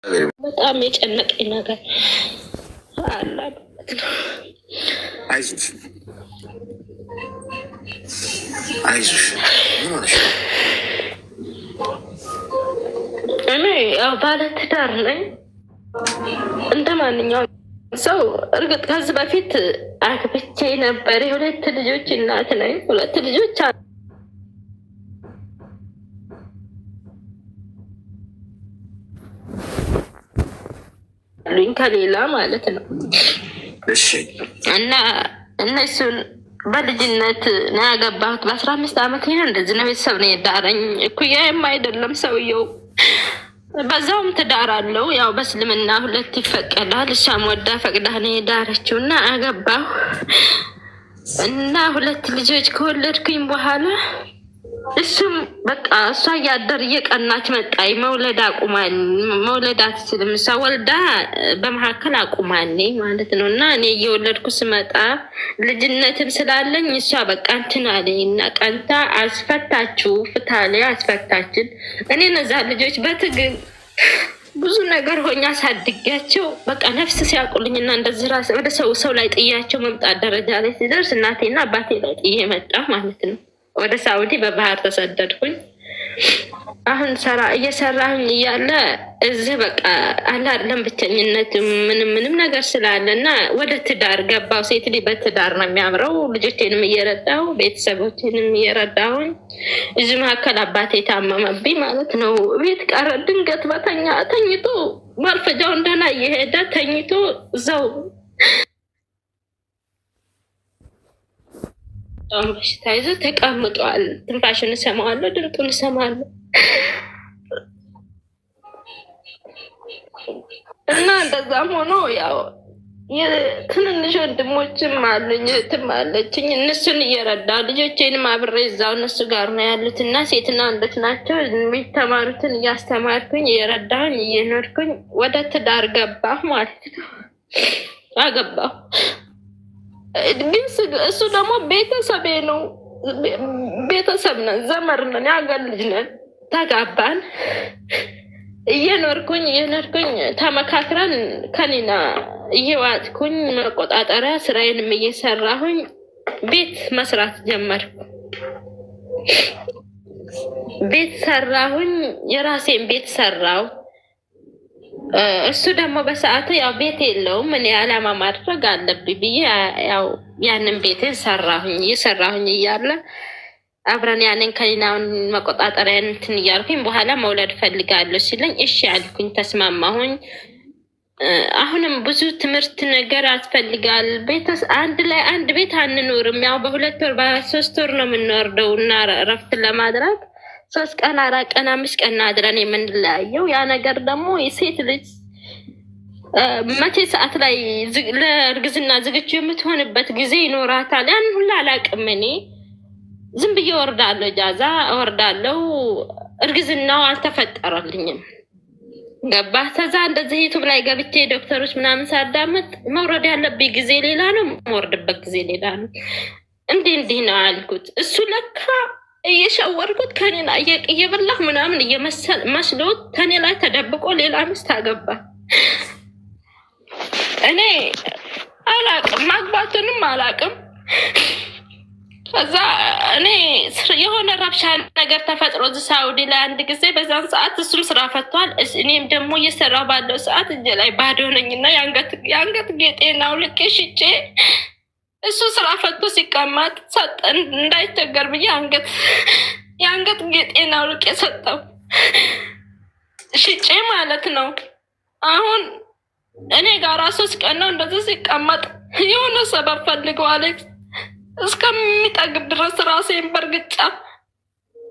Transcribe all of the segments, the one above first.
በጣም የጨነቀኝ ነገር አለ ማለት ነው። አይዞሽ አይዞሽ። ምን ሆነሽ? እኔ ያው ባለትዳር ነኝ እንደ ማንኛውም ሰው። እርግጥ ከዚህ በፊት አግብቼ ነበር። የሁለት ልጆች እናት ነኝ። ሁለት ልጆች አሉኝ ከሌላ ማለት ነው። እሺ። እና እነሱን በልጅነት ነው ያገባሁት። በ15 ዓመት ነው እንደዚህ ነው ቤተሰብ ነው የዳረኝ። እኩያዬም አይደለም ሰውየው። በዛውም ትዳር አለው። ያው በእስልምና ሁለት ይፈቀዳል። እሷም ወዳ ፈቅዳ ነው የዳረችው እና አገባሁ እና ሁለት ልጆች ከወለድኩኝ በኋላ እሱም በቃ እሷ እያደር እየቀናች መጣይ። መውለድ አትችልም እሷ ወልዳ በመካከል አቁማኔ ማለት ነው። እና እኔ እየወለድኩ ስመጣ ልጅነትም ስላለኝ እሷ በቃ እንትን አለኝ እና ቀንታ አስፈታችሁ ፍታሌ አስፈታችን። እኔ እነዛ ልጆች በትግል ብዙ ነገር ሆኛ አሳድጊያቸው በቃ ነፍስ ሲያውቁልኝና እንደዚህ ራስ ወደ ሰው ላይ ጥያቸው መምጣት ደረጃ ላይ ሲደርስ እናቴና አባቴ ላይ ጥዬ መጣ ማለት ነው። ወደ ሳውዲ በባህር ተሰደድኩኝ። አሁን እየሰራሁኝ እያለ እዚህ በቃ አላለም ብቸኝነት ምንም ነገር ስላለ እና ወደ ትዳር ገባው። ሴት ልጅ በትዳር ነው የሚያምረው። ልጆቼንም እየረዳሁ ቤተሰቦቼንም እየረዳሁኝ እዚህ መካከል አባቴ ታመመብኝ ማለት ነው። ቤት ቀረ። ድንገት ተኝቶ ማልፈጃው እንደና እየሄደ ተኝቶ እዛው በሽታ ይዞ ተቀምጧል። ትንፋሽን እሰማዋለሁ፣ ድምጡን እሰማለሁ እና እንደዛም ሆኖ ያው ትንንሽ ወንድሞችም አሉኝ እህትም አለችኝ። እነሱን እየረዳ ልጆቼንም አብሬ እዛው እነሱ ጋር ነው ያሉት እና ሴትና ወንዶች ናቸው። የሚተማሩትን እያስተማርኩኝ እየረዳሁኝ እየኖርኩኝ ወደ ትዳር ገባሁ ማለት ነው። አገባሁ ግን እሱ ደግሞ ቤተሰቤ ነው። ቤተሰብ ነን፣ ዘመር ነን፣ ያገር ልጅ ነን። ተጋባን። እየኖርኩኝ ተመካክረን ከኔና እየዋጥኩኝ መቆጣጠሪያ ስራዬንም እየሰራሁኝ ቤት መስራት ጀመርኩ። ቤት ሰራሁኝ፣ የራሴን ቤት ሰራው። እሱ ደግሞ በሰዓቱ ያው ቤት የለውም። እኔ አላማ ማድረግ አለብኝ ብዬ ያው ያንን ቤት እየሰራሁኝ እያለ አብረን ያንን ከሌላውን መቆጣጠሪያ እንትን እያልኩኝ በኋላ መውለድ ፈልጋለሁ ሲለኝ እሺ አልኩኝ፣ ተስማማሁኝ። አሁንም ብዙ ትምህርት ነገር ያስፈልጋል። አንድ ቤት አንኖርም። ያው በ2 ወር በ3 ወር ነው የምንወርደው እና እረፍት ለማድረግ 3 ቀን 4 ቀን 5 ቀን አድረን የምንለያየው። ያ ነገር ደግሞ የሴት ልጅ መቼ ሰዓት ላይ ለእርግዝና ዝግጁ የምትሆንበት ጊዜ ይኖራታል። ያን ሁላ አላቅም። እኔ ዝም ብዬ ወርዳለሁ፣ ጃዛ ወርዳለሁ። እርግዝናው አልተፈጠረልኝም። ገባ። ከዛ እንደዚህ ዩቱብ ላይ ገብቼ ዶክተሮች ምናምን ሳዳመጥ መውረድ ያለብኝ ጊዜ ሌላ ነው፣ መወርድበት ጊዜ ሌላ ነው። እንዲህ ነው አልኩት። እሱ ለካ እየሸወርኩት ከኔ ላይ እየበላሁ ምናምን መስሎት ከኔ ላይ ተደብቆ ሌላ ሚስት አገባ። እኔ አላቅም፣ ማግባቱንም አላቅም። ከዛ እኔ የሆነ ረብሻ ነገር ተፈጥሮ እዚህ ሳውዲ ላይ አንድ ጊዜ፣ በዛን ሰዓት እሱም ስራ ፈቷል። እኔም ደግሞ እየሰራ ባለው ሰዓት እጄ ላይ ባዶ ነኝና የአንገት ጌጤን አውልቄ ሽጬ እሱ ስራ ፈቶ ሲቀመጥ ሰጠን እንዳይቸገር ብዬ የአንገት ጌጤን አውልቄ ሰጠው፣ ሽጬ ማለት ነው። አሁን እኔ ጋር 3 ቀን ነው እንደዚህ ሲቀመጥ የሆነ ሰበብ ፈልገዋል እስከሚጠግብ ድረስ ራሴን በርግጫ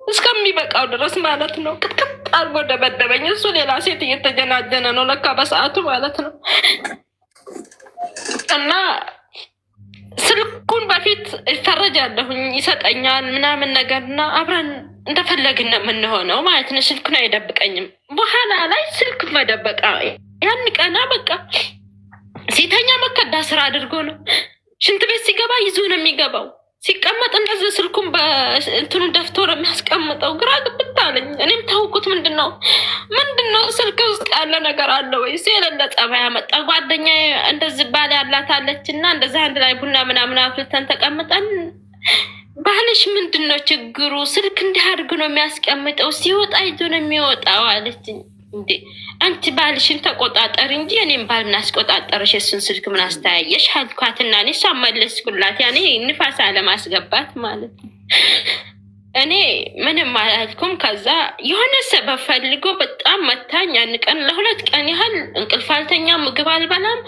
እስከሚበቃው ድረስ ማለት ነው። ቅጥቅጥ አድርጎ ደበደበኝ። እሱ ሌላ ሴት እየተጀናጀነ ነው ለካ በሰዓቱ ማለት ነው። እና ስልኩን በፊት ይፈረጃለሁኝ ይሰጠኛል ምናምን ነገርና አብረን እንደፈለግን ነው የምንሆነው ማለት ነው። ስልኩን አይደብቀኝም። በኋላ ላይ ስልክ መደበቃ ያን ቀና በቃ ሲተኛ መከዳ ስራ አድርጎ ነው። ሽንት ቤት ሲገባ ይዞ ነው የሚገባው። ሲቀመጥ እንደዚህ ስልኩን በእንትኑ ደፍቶ ነው የሚያስቀምጠው። ግራ ግብት አለኝ። እኔም ታውቁት ምንድነው ስልክ ውስጥ ያለ ነገር አለ ወይስ የሌለ ጸባይ ያመጣ? ጓደኛዬ እንደዚህ ባል ያላት አለችና እንደዚህ አንድ ላይ ቡና ምናምን አፍልተን ተቀምጠን ባልሽ ምንድነው ችግሩ? ስልክ እንዲህ አድርጎ ነው የሚያስቀምጠው፣ ሲወጣ ይዞ ነው የሚወጣው አለችኝ። እንዴ አንቺ ባልሽን ተቆጣጠር እንጂ እኔም ባል እናስቆጣጠርሽ የሱን ስልክ ምን አስተያየሽ አልኳትና እኔ ሳመለስኩላት። ያኔ ንፋስ አለማስገባት ማለት ነው። እኔ ምንም አላልኩም። ከዛ የሆነ ሰበብ ፈልጎ በጣም መታኝ። ያን ቀን ለ2 ቀን ያህል እንቅልፍ አልተኛም፣ ምግብ አልበላም።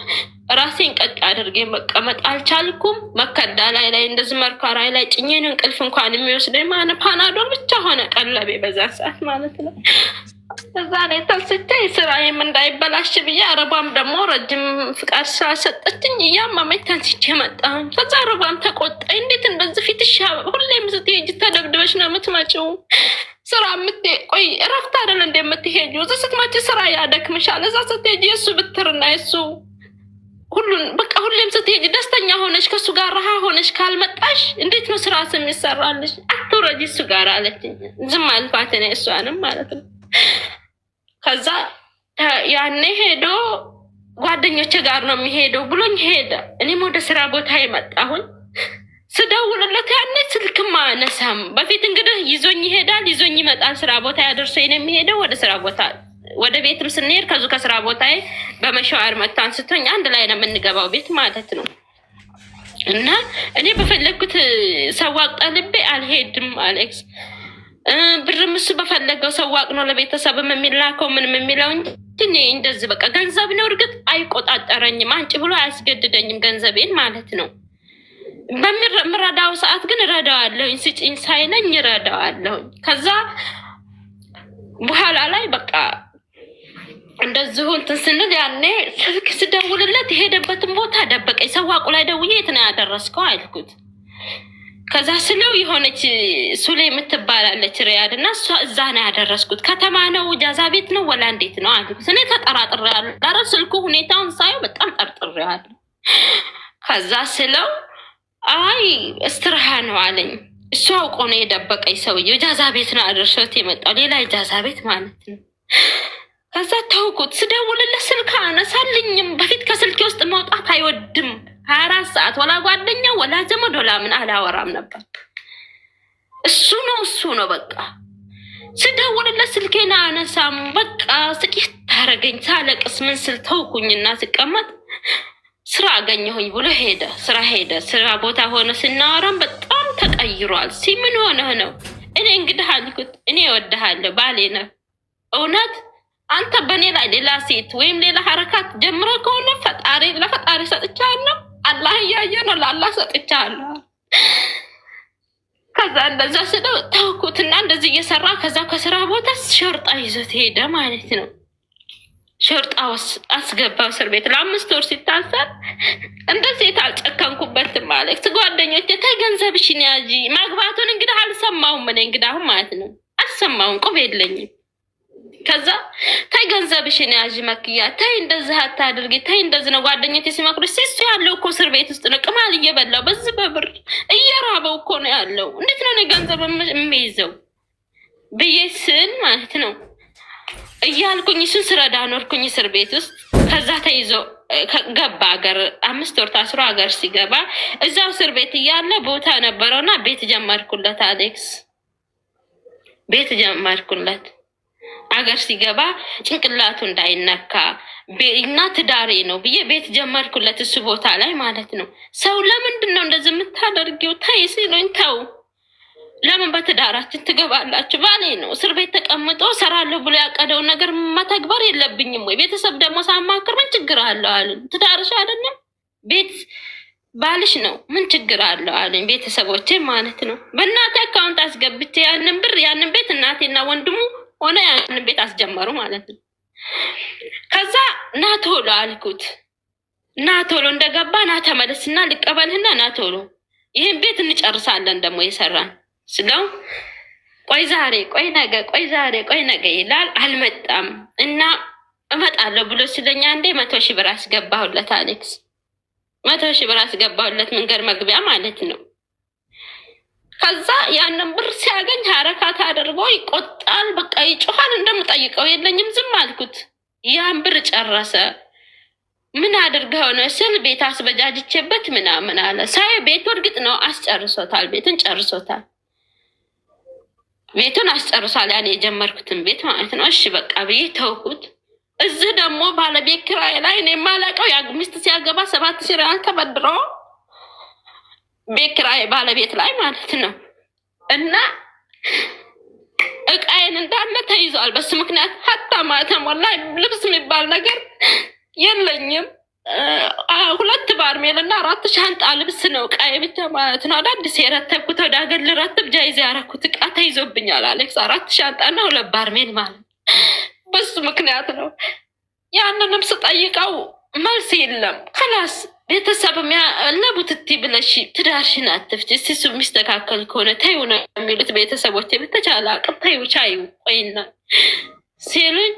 ራሴን ቀጥ አድርጌ መቀመጥ አልቻልኩም። መከዳ ላይ እንደዚህ መርካራይ ላይ ጭኜን እንቅልፍ እንኳን የሚወስደኝ ማነ ፓናዶል ብቻ ሆነ ቀለቤ በዛ ሰዓት ማለት ነው። እዛ ላይ ተልስቼ ስራዬም እንዳይበላሽ ብዬ አረቧም ደግሞ ረጅም ፍቃድ ስላሰጠችኝ እያመመኝ ተንስቼ መጣሁ። ከዛ አረቧም ተቆጣኝ። እንዴት እንደዚህ ፊትሽ ሁሌም ስትሄጂ ተደብድበሽ ነው የምትመጪው? ስራ ቆይ እረፍት አይደል እንደምትሄጂው? እዛ ስትመጪ ስራ ያደክምሻል። እዛ ስትሄጂ የእሱ ብትርና የእሱ ሁሉን በቃ ሁሌም ስትሄጂ ደስተኛ ሆነሽ ከእሱ ጋር ረሃ ሆነሽ ካልመጣሽ እንዴት ነው ስራ ስም ይሰራልሽ? አትውረጂ እሱ ጋር አለችኝ። ዝም አልኳት እኔ እሷንም ማለት ነው። ከዛ ያኔ ሄዶ ጓደኞቼ ጋር ነው የሚሄደው ብሎኝ ሄደ። እኔም ወደ ስራ ቦታ የመጣሁኝ ስደውልለት ያኔ ስልክም አነሳም። በፊት እንግዲህ ይዞኝ ይሄዳል፣ ይዞኝ ይመጣል። ስራ ቦታ ያደርሰኝ ነው የሚሄደው። ወደ ስራ ቦታ ወደ ቤትም ስንሄድ ከዙ ከስራ ቦታ በመሻወር መጥቶ አንስቶኝ አንድ ላይ ነው የምንገባው ቤት ማለት ነው። እና እኔ በፈለግኩት ሰዋቅ ጠልቤ አልሄድም አሌክስ። ብርም እሱ በፈለገው ሰዋቅ ነው ለቤተሰብም የሚላከው ምንም የሚለው እንጂ እኔ እንደዚህ በቃ ገንዘብ ነው እርግጥ አይቆጣጠረኝም። አንጭ ብሎ አያስገድደኝም ገንዘቤን ማለት ነው። በምረዳው ሰዓት ግን እረዳዋለሁኝ፣ ስጭኝ ሳይለኝ እረዳዋለሁኝ። ከዛ በኋላ ላይ በቃ እንደዚሁ እንትን ስንል ያኔ ስልክ ስደውልለት የሄደበትን ቦታ ደበቀኝ። ሰዋቁ ላይ ደውዬ የት ነው ያደረስከው አልኩት። ከዛ ስለው የሆነች ሱሌ የምትባላለች ሪያድ እና እሷ እዛ ነው ያደረስኩት። ከተማ ነው ጃዛ ቤት ነው ወላ እንዴት ነው አልኩት። እኔ ተጠራጥሬያለሁ። ዳረ ስልኩ ሁኔታውን ሳየው በጣም ጠርጥሬያለሁ። ከዛ ስለው አይ እስትራሃ ነው አለኝ። እሱ አውቆ ነው የደበቀኝ ሰውዬው። ጃዛ ቤት ነው አደረሰውት የመጣው ሌላ ጃዛ ቤት ማለት ነው። ከዛ ታውቁት ስደውልለት ስልክ አነሳልኝም። በፊት ከስልኬ ውስጥ መውጣት አይወድም። 24 ሰዓት ወላ ጓደኛ ወላ ዘመድ ወላ ምን አላወራም ነበር። እሱ ነው በቃ ስደውልለት ስልኬን አነሳም። በቃ ስቂት ታረገኝ። ሳለቅስ ምን ስል ተውኩኝና ስቀመጥ ስራ አገኘሁኝ ብሎ ሄደ። ስራ ቦታ ሆነ ስናወራም በጣም ተቀይሯል። ምን ሆነህ ነው? እኔ እንግዲህ አልኩት እኔ እወድሃለሁ ባሌ ነህ እውነት አንተ በኔ ላይ ሌላ ሴት ወይም ሌላ ሐረካት ጀምረ ከሆነ ለፈጣሪ ሰጥቻለሁ። አላህ እያየ ነው፣ ለአላህ ሰጥቻለሁ። ከዛ እንደዛ ስለው ተውኩትና እንደዚህ እየሰራ ከዛ ከስራ ቦታ ሸርጣ ይዞት ሄደ ማለት ነው። ሸርጣ አስገባው እስር ቤት ለ5 ወር ሲታሰር። እንደዚህ አልጨከንኩበትም ማለት ጓደኞቼ ተይ ገንዘብሽን ያዢ። ማግባቱን እንግዲህ አልሰማሁም እኔ እንግዲህ አሁን ማለት ነው አልሰማሁም፣ ቁብ የለኝም። ከዛ ታይ ገንዘብሽን ያዢ መክያ፣ ታይ እንደዚህ አታድርጊ፣ ታይ እንደዚህ ነው ጓደኞቼ ሲመክሩሽ። ሲሱ ያለው እኮ እስር ቤት ውስጥ ነው፣ ቅማል እየበላው በዚህ በብር እየራበው እኮ ነው ያለው። እንዴት ነው ገንዘብ የሚይዘው ብዬ ስል ማለት ነው እያልኩኝ እሱን ስረዳ ኖርኩኝ እስር ቤት ውስጥ። ከዛ ተይዞ ገባ ሀገር 5 ወር ታስሮ ሀገር ሲገባ እዛው እስር ቤት እያለ ቦታ ነበረውና ቤት ጀመርኩለት አሌክስ፣ ቤት ጀመርኩለት። አገር ሲገባ ጭንቅላቱ እንዳይነካ እና ትዳሬ ነው ብዬ ቤት ጀመርኩለት እሱ ቦታ ላይ ማለት ነው። ሰው ለምንድን ነው እንደዚህ የምታደርጊው? ታይ ሲሉኝ ተው፣ ለምን በትዳራችን ትገባላችሁ? ባሌ ነው እስር ቤት ተቀምጦ ሰራለሁ ብሎ ያቀደውን ነገር መተግበር የለብኝም ወይ? ቤተሰብ ደግሞ ሳማክር ምን ችግር አለው አሉኝ። ትዳርሽ አይደለም ቤት ባልሽ ነው ምን ችግር አለው አሉኝ ቤተሰቦቼ ማለት ነው። በእናቴ አካውንት አስገብቼ ያንን ቤት እናቴና ወንድሙ ሆነ ያንን ቤት አስጀመሩ ማለት ነው። ከዛ ናቶሎ አልኩት፣ ናቶሎ እንደገባ ና ተመለስና ልቀበልህና ናቶሎ ይህን ቤት እንጨርሳለን ደግሞ የሰራን ስለው ቆይ ዛሬ ቆይ ነገ ቆይ ዛሬ ቆይ ነገ ይላል። አልመጣም እና እመጣለሁ ብሎ ሲለኛ እንዴ 100,000 ብር አስገባሁለት አሌክስ፣ 100,000 ብር አስገባሁለት መንገድ መግቢያ ማለት ነው። ከዛ ያንን ብር ሲያገኝ ሐረካት አድርጎ ይቆጣል። በቃ ይጮሃል። እንደምጠይቀው የለኝም ዝም አልኩት። ያን ብር ጨረሰ። ምን አድርገው ነው ስል ቤት አስበጃጅቼበት ምናምን አለ። ሳይ ቤቱ እርግጥ ነው አስጨርሶታል። ቤቱን ጨርሶታል። ቤቱን አስጨርሷል። ያኔ የጀመርኩትን ቤት ማለት ነው። እሺ በቃ ብዬ ተውኩት። እዚህ ደግሞ ባለቤት ኪራይ ላይ እኔ የማላውቀው ሚስት ሲያገባ 7,000 ሪያል ተበድሮ ቤት ኪራይ ባለቤት ላይ ማለት ነው። እና እቃዬን እንዳለ ተይዟል በሱ ምክንያት። ሀታ ማተም ወላሂ ልብስ የሚባል ነገር የለኝም። 2 ባርሜል እና 4 ሻንጣ ልብስ ነው እቃዬ ብቻ ማለት ነው። አዳዲስ የረተብኩት ወደ ሀገር ልረትብ ጃይዛ ያረኩት እቃ ተይዞብኛል አሌክስ። 4 ሻንጣ እና 2 ባርሜል ማለት በሱ ምክንያት ነው። ያንንም ስጠይቀው መልስ የለም። ከላስ ቤተሰብ ለቡትቲ ብለሽ ትዳርሽን አትፍች፣ እስቲ እሱ የሚስተካከል ከሆነ ተይው ነው የሚሉት ቤተሰቦች። በተቻለ አቅም ተይው ቻዩ ቆይና ሲሉኝ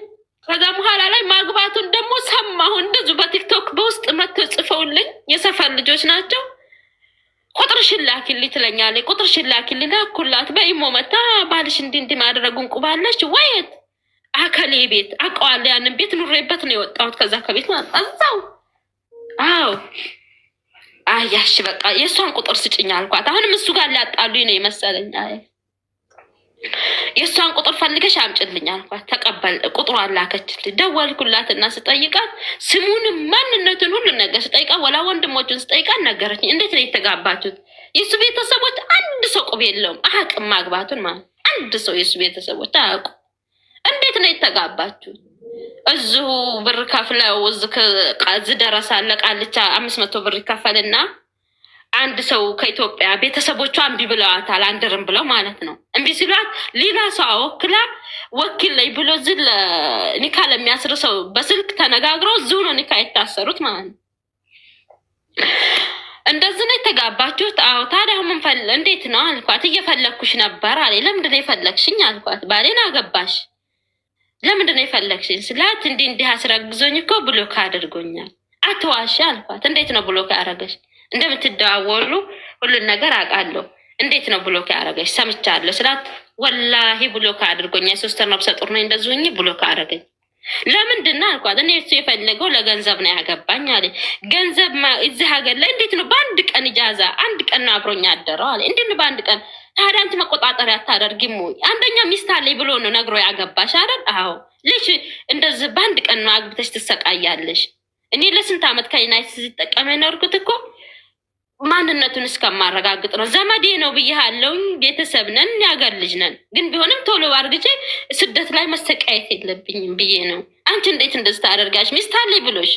ከዛ በኋላ ላይ ማግባቱን ደግሞ ሰማሁ። እንደዚሁ በቲክቶክ በውስጥ መጥተው ጽፈውልኝ የሰፈር ልጆች ናቸው። ቁጥርሽን ላኪልኝ ትለኛለች። ቁጥርሽን ላኪልኝ ላኩላት። በኢሞ መታ ባልሽ እንዲህ ማድረጉን ቁባለች ወይት አከሌ ቤት አውቀዋለሁ። ያንን ቤት ኑሬበት ነው የወጣሁት። ከዛ ከቤት እዛው አዎ አያሽ በቃ የእሷን ቁጥር ስጭኝ አልኳት። አሁንም እሱ ጋር ሊያጣሉኝ ነው የመሰለኝ። የእሷን ቁጥር ፈልገሽ አምጭልኝ አልኳት። ተቀበል ቁጥሯን ላከችልኝ። ደወልኩላትና ስጠይቃት ስሙንም ማንነቱን ሁሉ ነገር ስጠይቃት ወላ ወንድሞቹን ስጠይቃት ነገረችኝ። እንዴት ነው የተጋባችሁት? የእሱ ቤተሰቦች አንድ ሰው ቁብ የለውም አያውቅም ማግባቱን ማለት አንድ ሰው የእሱ ቤተሰቦች አያውቁም። እንዴት ነው የተጋባችሁት? እዚሁ ብር ከፍለው እዚህ ደረሳለ ቃልቻ 500 ብር ይከፈልና አንድ ሰው ከኢትዮጵያ ቤተሰቦቿ እምቢ ብለዋታል። አንድርም ብለው ማለት ነው። እምቢ ሲሏት ሌላ ሰው አወክላ ወኪል ላይ ብሎ እዚህ ኒካ ለሚያስር ሰው በስልክ ተነጋግረው እዚሁ ነው ኒካ የታሰሩት ማለት ነው። እንደዚህ ነው የተጋባችሁት? አዎ። ታዲያ ምን እንዴት ነው አልኳት። እየፈለግኩሽ ነበር አለ። ለምንድን ነው የፈለግሽኝ አልኳት። ባሌን አገባሽ ለምንድን ነው የፈለግሽኝ ስላት እንዲህ አስረግዞኝ እኮ ብሎክ አድርጎኛል። አትዋሽ አልኳት። እንዴት ነው ብሎክ ያደረገሽ? እንደምትደዋወሉ ሁሉን ነገር አውቃለሁ። እንዴት ነው ብሎክ ያደረገሽ? ሰምቻለሁ ስላት ወላሂ ብሎክ አድርጎኛል። 3 ነፍሰ ጡር ነኝ እንደዚሁኝ ብሎክ አደረገኝ። ለምንድን ነው አልኳት። እኔ እሱ የፈለገው ለገንዘብ ነው ያገባኝ አለ። ገንዘብ እዚህ ሀገር ላይ እንዴት ነው በአንድ ቀን ኢጃዛ አንድ ቀን ነው አብሮኝ ያደረው አለ። እንዴት ነው በአንድ ቀን? ታዲያ አንቺ መቆጣጠሪያ አታደርጊም ወይ? አንደኛ ሚስት አለኝ ብሎ ነው ነግሮ ያገባሽ አይደል? አዎ። ልጅ እንደዚህ በአንድ ቀን ነው አግብተሽ ትሰቃያለሽ። እኔ ለስንት ዓመት ከዩናይትድ ሲጠቀም የኖርኩት እኮ ማንነቱን እስከማረጋግጥ ነው። ዘመዴ ነው ብያለሁ። ቤተሰብ ነን፣ ያገር ልጅ ነን። ግን ቢሆንም ቶሎ አርግቼ ስደት ላይ መሰቃየት የለብኝም ብዬ ነው። አንቺ እንዴት እንደዚህ ታደርጋሽ? ሚስት አለኝ ብሎሽ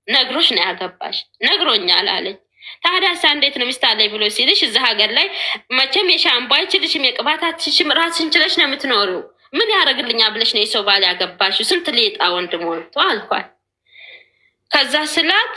ነግሮሽ ነው ያገባሽ? ነግሮኛል አለች። ታዲያ እንዴት ነው ሚስት አለኝ ብሎ ሲልሽ እዛ ሀገር ላይ መቼም የሻምፖ አይችልሽም የቅባት አትችልሽም፣ ራስሽን ችለሽ ነው የምትኖሪው። ምን ያደርግልኛል ብለሽ ነው የሰው ባል ያገባሽው? ስንት ሌጣ ወንድ ሞልቶ አልኳት። ከዛ ስላት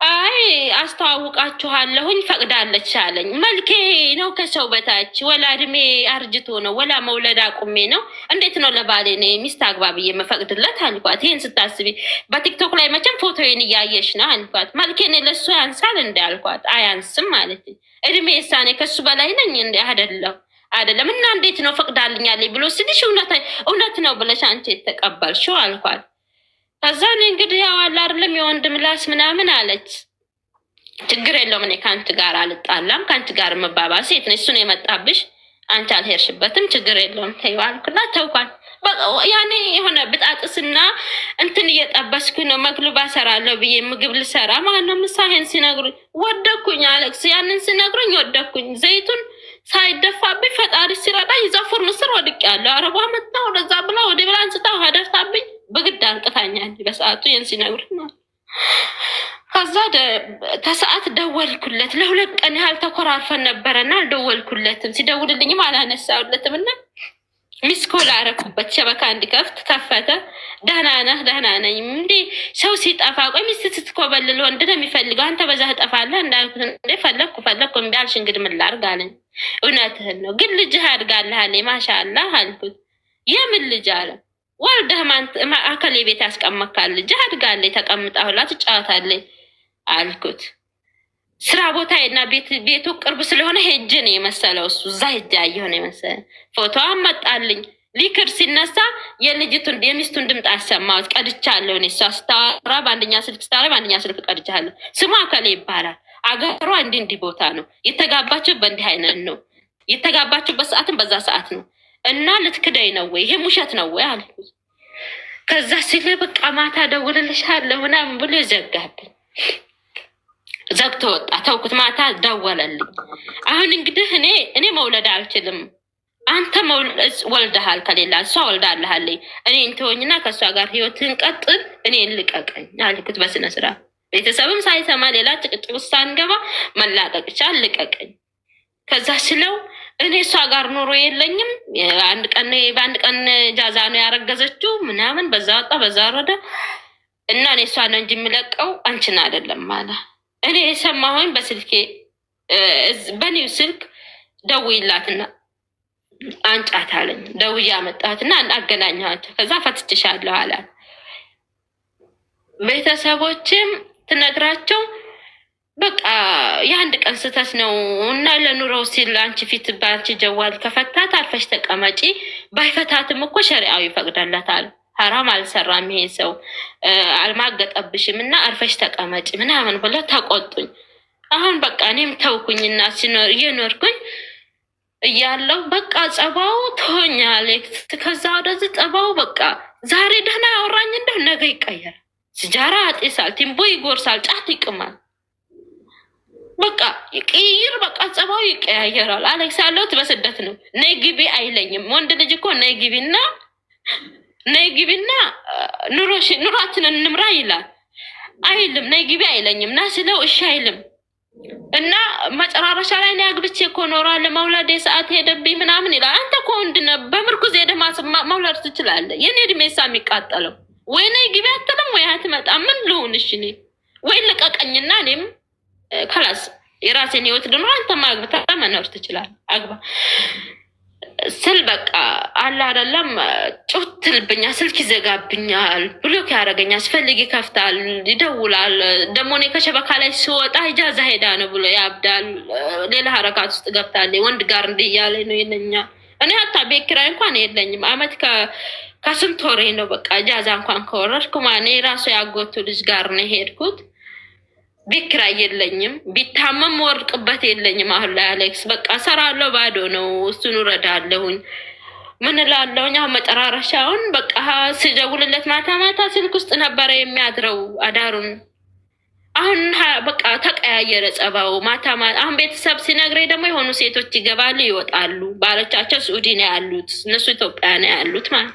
አይ አስተዋውቃችኋለሁኝ ፈቅዳለች አለኝ። መልኬ ነው ከሰው በታች ወላ እድሜ አርጅቶ ነው ወላ መውለድ አቁሜ ነው። እንዴት ነው ለባሌ ነው ሚስት አግባብ የምፈቅድለት አልኳት። ይህን ስታስቢ በቲክቶክ ላይ መቼም ፎቶዬን እያየሽ ነው አልኳት። መልኬ ነው ለሱ ያንሳል እንደ አልኳት። አያንስም ማለት እድሜ ሳኔ ከሱ በላይ ነኝ እንደ አይደለም እና እንዴት ነው ፈቅዳልኛለኝ ብሎ ስልሽ እውነት ነው ብለሽ አንቺ የተቀበልሽው አልኳት። ከዛ እኔ እንግዲህ ያው አለ አይደለም የወንድ ምላስ ምናምን አለች። ችግር የለውም እኔ ከአንቺ ጋር አልጣላም፣ ከአንቺ ጋር መባባል ሴት ነሽ፣ እሱን የመጣብሽ አንቺ አልሄድሽበትም፣ ችግር የለውም ተይው አልኩና ተውኳት። ያኔ የሆነ ብጣጥስና እንትን እየጠበስኩ ነው መግሉባ ሰራለሁ ብዬ ምግብ ልሰራ ማለት ነው። ምሳሄን ሲነግሩኝ ወደኩኝ አለቅስ። ያንን ሲነግሩኝ ወደኩኝ። ዘይቱን ሳይደፋብኝ ፈጣሪ ሲረዳኝ እዛ ፉርን ስር ወድቄያለሁ። አረቧ መጣ ወደዛ ብላ ወደ ብላ አንስታ ውሃ ደፍታብኝ በግድ አንቅታኛል። በሰዓቱ ይህን ሲነግሩኝ ነው። ከዛ ተሰዓት ደወልኩለት። ለ2 ቀን ያህል ተኮራርፈን ነበረና አልደወልኩለትም። ሲደውልልኝም አላነሳውለትም እና ሚስኮል አረኩበት። ሸበካ እንዲከፍት ከፈተ። ደህና ነህ? ደህና ነኝ። እንዴ ሰው ሲጠፋ ቆይ ሚስት ስትኮበልል ወንድ ነው የሚፈልገው፣ አንተ በዛ ትጠፋለህ እንዳልኩት እንዴ ፈለግኩ እምቢ አልሽ፣ እንግዲህ ምን ላድርግ አለኝ። እውነትህን ነው ግን ልጅህ አድጋለህ አለኝ። ማሻአላህ አልኩት። የምን ልጅ አለ? ወልደህ አከሌ ቤት ያስቀመጥካል ልጅህ አድጋለች፣ ተቀምጣ ሁላ ትጫወታለች አልኩት። ስራ ቦታዬና ቤቱ ቅርብ ስለሆነ ሄጄ ነው የመሰለው እሱ እዛ ሄጄ አየሁ ነው የመሰለ ፎቶ አመጣልኝ። ሊክር ሲነሳ የሚስቱን ድምፅ አሰማሁት። ቀድቻለሁ እኔ እሷ ስታወራ በአንደኛ ስልክ ስታወራ በአንደኛ ስልክ ቀድቻለሁ። ስሟ ከሌ ይባላል። አገሯ እንዲህ ቦታ ነው የተጋባቸው። በእንዲህ አይነት ነው የተጋባችሁበት ሰዓትም በዛ ሰዓት ነው እና ልትክደኝ ነው ወይ ይሄ ውሸት ነው ወይ አልኩት። ከዛ ሲል በቃ ማታ ደውልልሻለሁ ምናምን ብሎ ዘጋብኝ። ዘግቶ ወጣ። ተውኩት። ማታ ደወለልኝ። አሁን እንግዲህ እኔ መውለድ አልችልም፣ አንተ ወልደሃል፣ ከሌላ እሷ ወልዳለሃለች። እኔ እንተወኝና ከእሷ ጋር ህይወትን ቀጥል፣ እኔ ልቀቀኝ አልኩት በስነ ስርዓት። ቤተሰብም ሳይሰማ ሌላ ጭቅጭቅ ውስጥ ሳንገባ መላቀቅ ይቻል፣ ልቀቀኝ። ከዛ ስለው እኔ እሷ ጋር ኑሮ የለኝም፣ በአንድ ቀን ጃዛ ነው ያረገዘችው ምናምን፣ በዛ ወጣ በዛ ወረደ እና እኔ እሷ ነው እንጂ የምለቀው አንቺን አይደለም አለ። እኔ የሰማሁኝ በስልኬ በኒው ስልክ ደውይላትና አንጫት አለኝ። ደውዬ አመጣኋትና አገናኘኋቸው። ከዛ ፈትችሻለሁ አላት። ቤተሰቦችም ትነግራቸው በቃ የአንድ ቀን ስህተት ነው እና ለኑሮው ሲል አንቺ ፊት በአንቺ ጀዋል ከፈታት አልፈሽ ተቀመጪ፣ ባይፈታትም እኮ ሸሪዓው ይፈቅድለታል፣ ሀራም አልሰራም ይሄ ሰው አልማገጠብሽም እና አልፈሽ ተቀመጪ ምናምን ብለው ተቆጡኝ። አሁን በቃ እኔም ተውኩኝና ሲኖር እየኖርኩኝ እያለው በቃ ጸባው ተሆኛል። ከዛ ወደዚህ ጸባው በቃ ዛሬ ደህና ያወራኝ እንደው ነገ ይቀየራል። ስጃራ አጤሳል፣ ቲምቦ ይጎርሳል፣ ጫት ይቅማል። በቃ ይቀይር፣ በቃ ጸባው ይቀያየራል። አሌክስ ያለሁት በስደት ነው። ነይ ግቢ አይለኝም። ወንድ ልጅ እኮ ነይ ግቢና ኑሯችንን እንምራ ይላል። አይልም። ነይ ግቢ አይለኝም። ና ስለው እሺ አይልም። እና መጨራረሻ ላይ ነው አግብቼ እኮ ኖራለሁ፣ መውለድ ሰዓት ሄደብኝ ምናምን ይላል። አንተ እኮ ወንድ ነህ፣ በምርኩዝ ሄደህ መውለድ ትችላለህ። የኔ እድሜ የሚቃጠለው ወይ ነይ ግቢ አትልም ወይ አትመጣም። ምን ልሁንሽ እኔ? ወይ ልቀቀኝና እኔም ከላስ የራሴን ህይወት ልኖር፣ አንተ ማግብታ መኖር ትችላለህ፣ አግባ ስል በቃ አለ አይደለም ጮት ልብኛል፣ ስልክ ይዘጋብኛል፣ ብሎክ ያደርገኛል፣ ስፈልግ ይከፍታል፣ ይደውላል። ደግሞ እኔ ከሸበካ ላይ ስወጣ ኢጃዛ ሄዳ ነው ብሎ ያብዳል። ሌላ ሀረካት ውስጥ ገብታለች። ወንድ ጋር እንዲህ እያለኝ ነው ይለኛል። እኔ ሀታ ቤት ኪራይ እንኳን የለኝም። አመት ከስንት ወሬ ነው በቃ ኢጃዛ እንኳን ከወረድኩ ማኔ ራሱ ያጎቱ ልጅ ጋር ነው ሄድኩት። ቤት ኪራይ የለኝም። ቢታመም ወርቅበት የለኝም። አሁን ላይ አሌክስ በቃ ሰራለሁ፣ ባዶ ነው። እሱን እረዳለሁኝ። ምን እላለሁኝ? አሁን መጨራረሻውን በቃ ስደውልለት ማታ ስልክ ውስጥ ነበረ የሚያድረው አዳሩን። አሁን በቃ ተቀያየረ ጸባው። ማታ አሁን ቤተሰብ ሲነግረኝ ደግሞ የሆኑ ሴቶች ይገባሉ ይወጣሉ። ባሎቻቸው ስዑዲ ነው ያሉት፣ እነሱ ኢትዮጵያ ነው ያሉት ማለት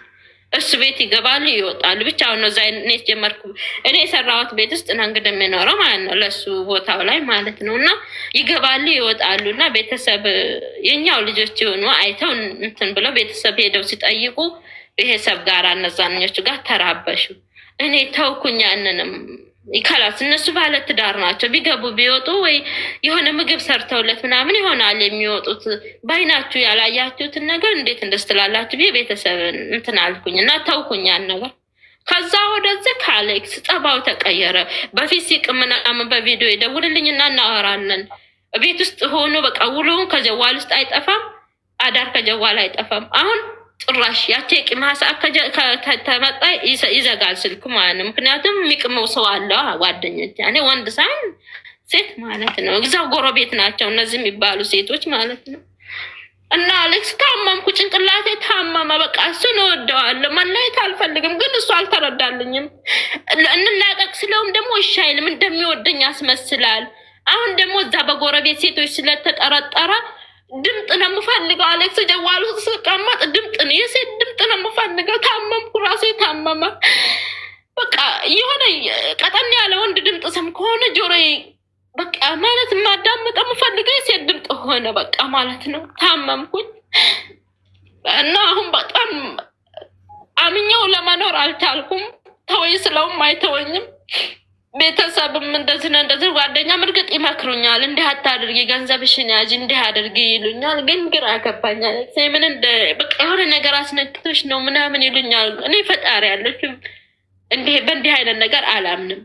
እሱ ቤት ይገባሉ ይወጣሉ። ብቻ አሁን ነው ዛይኔት ጀመርኩ። እኔ የሰራሁት ቤት ውስጥ ነው እንግዲህ የሚኖረው ማለት ነው፣ ለሱ ቦታው ላይ ማለት ነው። እና ይገባሉ ይወጣሉ። እና ቤተሰብ የኛው ልጆች የሆኑ አይተው እንትን ብለው ቤተሰብ ሄደው ሲጠይቁ ቤተሰብ ጋር እነዛኞቹ ጋር ተራበሹ። እኔ ተውኩኝ። ያንንም ይከላስ እነሱ ባለ ትዳር ናቸው። ቢገቡ ቢወጡ ወይ የሆነ ምግብ ሰርተውለት ምናምን ይሆናል የሚወጡት። ባይናችሁ ያላያችሁትን ነገር እንዴት እንደስትላላችሁ ቤተሰብ እንትን አልኩኝ እና ተውኩኝ ያን ነገር። ከዛ ወደዚህ ከአሌክስ ጸባው ተቀየረ። በፊት ሲቅም ምናምን በቪዲዮ ይደውልልኝና እናወራለን። ቤት ውስጥ ሆኖ በቃ ውሎውን ከጀዋል ውስጥ አይጠፋም፣ አዳር ከጀዋል አይጠፋም። አሁን ጭራሽ ያቺ የቂም ሰዓት ከተመጣ ይዘጋል ስልኩ ማለት ነው። ምክንያቱም የሚቅመው ሰው አለው ጓደኞች፣ ያኔ ወንድ ሳይሆን ሴት ማለት ነው። እዛው ጎረቤት ናቸው እነዚህ የሚባሉ ሴቶች ማለት ነው። እና አሌክስ ታመምኩ፣ ጭንቅላቴ ታመመ። በቃ እሱን እወደዋለሁ፣ መለየት አልፈልግም፣ ግን እሱ አልተረዳልኝም። እንላቀቅ ስለውም ደግሞ እሺ አይልም፣ እንደሚወደኝ ያስመስላል። አሁን ደግሞ እዛ በጎረቤት ሴቶች ስለተጠረጠረ ድምጥ ነው የምፈልገው። አሌክስ ጀዋሉ ስቀመጥ ድምጥ ነው፣ የሴት ድምጥ ነው የምፈልገው። ታመምኩ፣ ራሴ ታመመ። በቃ የሆነ ቀጠን ያለ ወንድ ድምጥ ስም ከሆነ ጆሮዬ በቃ ማለት የማዳምጠው የምፈልገው የሴት ድምጥ ሆነ በቃ ማለት ነው። ታመምኩኝ እና አሁን በጣም አምኜው ለመኖር አልቻልኩም። ተወይ ስለውም አይተወኝም። ቤተሰብም እንደዚህ ጓደኛም እርግጥ ይመክሩኛል፣ እንዲህ አታድርጊ፣ ገንዘብሽን ያዥ፣ እንዲህ አድርጊ ይሉኛል። ግን ግራ ያገባኛል። ምን በቃ የሆነ ነገር አስነክቶች ነው ምናምን ይሉኛል። እኔ ፈጣሪ ያለች በእንዲህ አይነት ነገር አላምንም።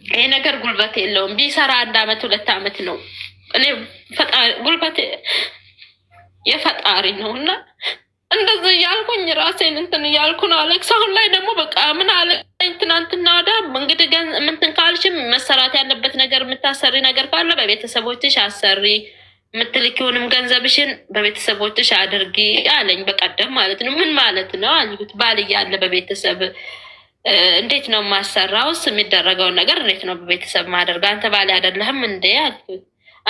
ይሄ ነገር ጉልበት የለውም። ቢሰራ 1 አመት 2 አመት ነው። እኔ ፈጣሪ ጉልበት የፈጣሪ ነውና እንደዚህ ያልኩኝ ራሴን እንትን ያልኩ ነው አሌክስ። አሁን ላይ ደግሞ በቃ ምን አለኝ ትናንትና ወዳ እንግዲህ ምንትን ካልሽም መሰራት ያለበት ነገር የምታሰሪ ነገር ካለ በቤተሰቦችሽ አሰሪ፣ የምትልኪውንም ገንዘብሽን በቤተሰቦችሽ አድርጊ አለኝ በቀደም ማለት ነው። ምን ማለት ነው አልኩት። ባል እያለ በቤተሰብ እንዴት ነው ማሰራውስ? የሚደረገውን ነገር እንዴት ነው በቤተሰብ ማደርግ? አንተ ባል አይደለህም እንዴ አልኩት።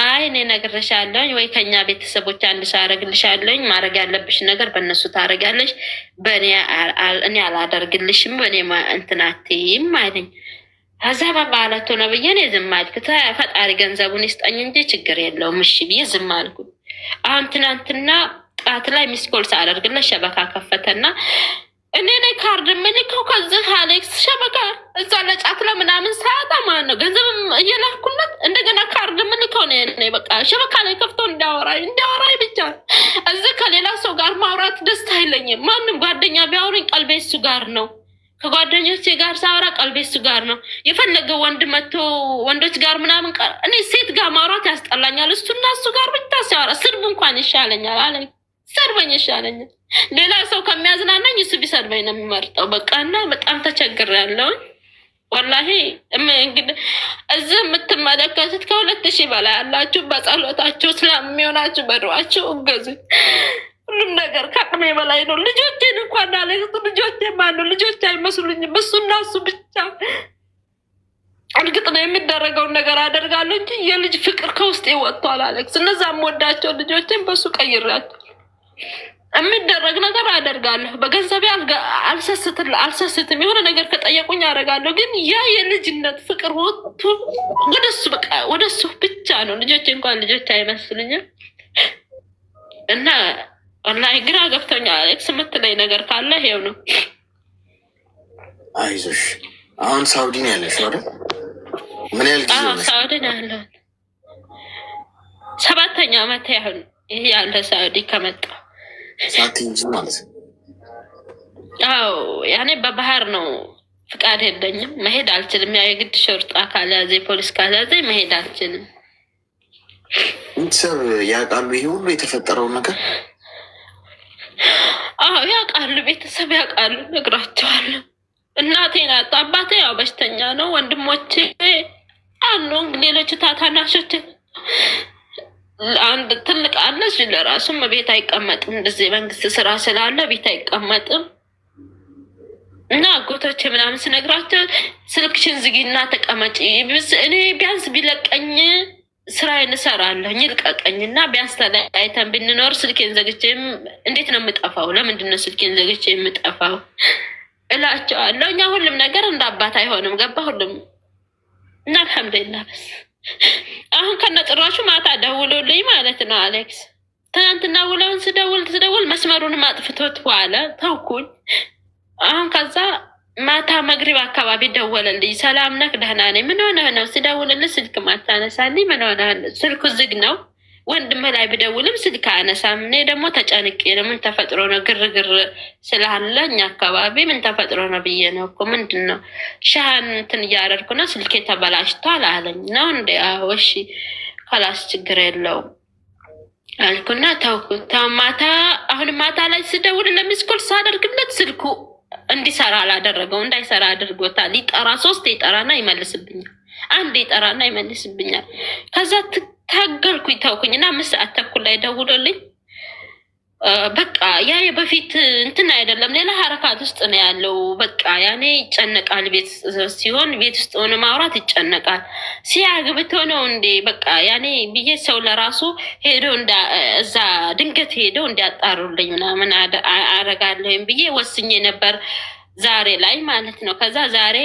አይ እኔ ነግሬሻለሁኝ ወይ ከኛ ቤተሰቦች አንድ ሰው አደርግልሻለሁኝ፣ ማድረግ ያለብሽ ነገር በእነሱ ታደርጊያለሽ፣ እኔ አላደርግልሽም፣ በእኔ እንትናትም አይለኝ። ከዛ በባለቱ ነው ብዬ እኔ ዝም አልኩት። ፈጣሪ ገንዘቡን ይስጠኝ እንጂ ችግር የለውም እሺ ብዬ ዝም አልኩት። አሁን ትናንትና ጣት ላይ ሚስኮል ሳደርግለት ሸበካ ከፈተና እኔ ነኝ ካርድ የምልከው ከዚህ አሌክስ ሸበካ እዛ ለጫት ለምናምን ሳያጣ ማለት ነው ገንዘብም እየላኩለት እንደገና ካርድ የምልከው ነው። በቃ ሸበካ ላይ ከፍቶ እንዲያወራኝ ብቻ። እዚህ ከሌላ ሰው ጋር ማውራት ደስታ አይለኝም። ማንም ጓደኛ ቢያወሩኝ ቀልቤ እሱ ጋር ነው። ከጓደኞቼ ጋር ሳወራ ቀልቤ እሱ ጋር ነው። የፈለገ ወንድ መጥቶ ወንዶች ጋር ምናምን እኔ ሴት ጋር ማውራት ያስጠላኛል። እሱና እሱ ጋር ብቻ ሲያወራ ስድቡ እንኳን ይሻለኛል አለ። ሰርበኝ ይሻለኛል። ሌላ ሰው ከሚያዝናናኝ እሱ ቢሰድበኝ ነው የሚመርጠው። በቃ እና በጣም ተቸግሬያለሁኝ ወላሂ። እንግዲህ እዚህ የምትመለከቱት 2000 በላይ ያላችሁ በጸሎታችሁ ስለሚሆናችሁ በዱዓችሁ እገዙ። ሁሉም ነገር ከአቅሜ በላይ ነው። ልጆቼን እንኳን አለቅጡ ልጆቼ ማኑ ልጆቼ አይመስሉኝም። እሱና እሱ ብቻ። እርግጥ ነው የሚደረገውን ነገር አደርጋለሁ እንጂ የልጅ ፍቅር ከውስጥ ይወጥቷል አለቅስ። እነዛ የምወዳቸው ልጆቼን በሱ ቀይሬያቸው የሚደረግ ነገር አደርጋለሁ። በገንዘቤ አልሰስትም። የሆነ ነገር ከጠየቁኝ አደርጋለሁ። ግን ያ የልጅነት ፍቅር ወጥቶ ወደሱ ብቻ ነው። ልጆች እንኳን ልጆች አይመስሉኝም። እና ወላሂ ግራ ገብቶኛል። አሌክስ የምትለኝ ነገር ካለ ይሄው ነው። አይዞሽ። አሁን ሳውዲ ነው ያለሽ አይደል? ምን ያህል ጊዜ ነው? ሳውዲ ነው ያለው። 7ኛ ዓመት ያህል ይሄ ያለ ሳውዲ ከመጣ ሳትንጂ ማለት ነው። አዎ ያኔ በባህር ነው። ፍቃድ የለኝም፣ መሄድ አልችልም። ያ የግድ ሾርጣ ካልያዘ ፖሊስ ካልያዘ መሄድ አልችልም። ቤተሰብ ያውቃሉ ይሄ ሁሉ የተፈጠረውን ነገር? አዎ ያውቃሉ፣ ቤተሰብ ያውቃሉ። ነግራቸዋለሁ። እናቴ ናት። አባቴ ያው በሽተኛ ነው። ወንድሞቼ አሉ፣ ሌሎች ታናናሾች። አንድ ትልቅ አለች፣ ለራሱም ቤት አይቀመጥም። እንደዚህ መንግስት ስራ ስላለ ቤት አይቀመጥም። እና አጎቶቼ ምናምን ስነግራቸው ስልክሽን ዝጊና ተቀመጪ፣ እኔ ቢያንስ ቢለቀኝ ስራዬን እሰራለሁ፣ ይልቀቀኝና ቢያንስ ተለያይተን ብንኖር ስልኬን ዘግቼ እንዴት ነው የምጠፋው? ለምንድን ነው ስልኬን ዘግቼ የምጠፋው እላቸዋለሁ። እኛ ሁሉም ነገር እንደ አባት አይሆንም፣ ገባ ሁሉም እና አልሐምዱሊላህ። በስ አሁን ከነጭራሹ ማታ ደውሎልኝ ማለት ነው አሌክስ። ትናንትና ውለውን ስደውል መስመሩንም አጥፍቶት በኋላ ተውኩኝ። አሁን ከዛ ማታ መግሪብ አካባቢ ደወለልኝ። ሰላም ነክ? ደህና ነኝ። ምን ሆነህ ነው? ስደውልልህ ስልክ ማታነሳልኝ? ምን ሆነህ? ስልኩ ዝግ ነው። ወንድምህ ላይ ብደውልም ስልክ አነሳም። እኔ ደግሞ ተጨንቄ ነው። ምን ተፈጥሮ ነው? ግርግር ስላለ እኛ አካባቢ ምን ተፈጥሮ ነው ብዬ ነው እኮ። ምንድን ነው? ሻህን እንትን እያደረግኩ ነው፣ ስልኬ ተበላሽቷል አለኝ። ነው እንደ እሺ ከላስ ችግር የለውም አልኩና ተውኩት። አሁን ማታ ላይ ስደውል ለሚስኮል ሳደርግለት ስልኩ እንዲሰራ አላደረገው፣ እንዳይሰራ አድርጎታል። ይጠራ 3 ይጠራና ይመልስብኛል፣ 1 ይጠራና ይመልስብኛል። ከዛ ታገልኩኝ ተውኩኝ እና 5 ሰዓት ተኩል ላይ ደውሎልኝ በቃ ያ በፊት እንትን አይደለም ሌላ ሀረካት ውስጥ ነው ያለው። በቃ ያኔ ይጨነቃል። ቤት ሲሆን ቤት ውስጥ ሆነ ማውራት ይጨነቃል። ሲያግብቶ ነው እንዴ በቃ ያኔ ብዬ ሰው ለራሱ ሄዶ እዛ ድንገት ሄዶ እንዲያጣሩልኝ ምናምን አረጋለሁኝ ብዬ ወስኜ ነበር ዛሬ ላይ ማለት ነው። ከዛ ዛሬ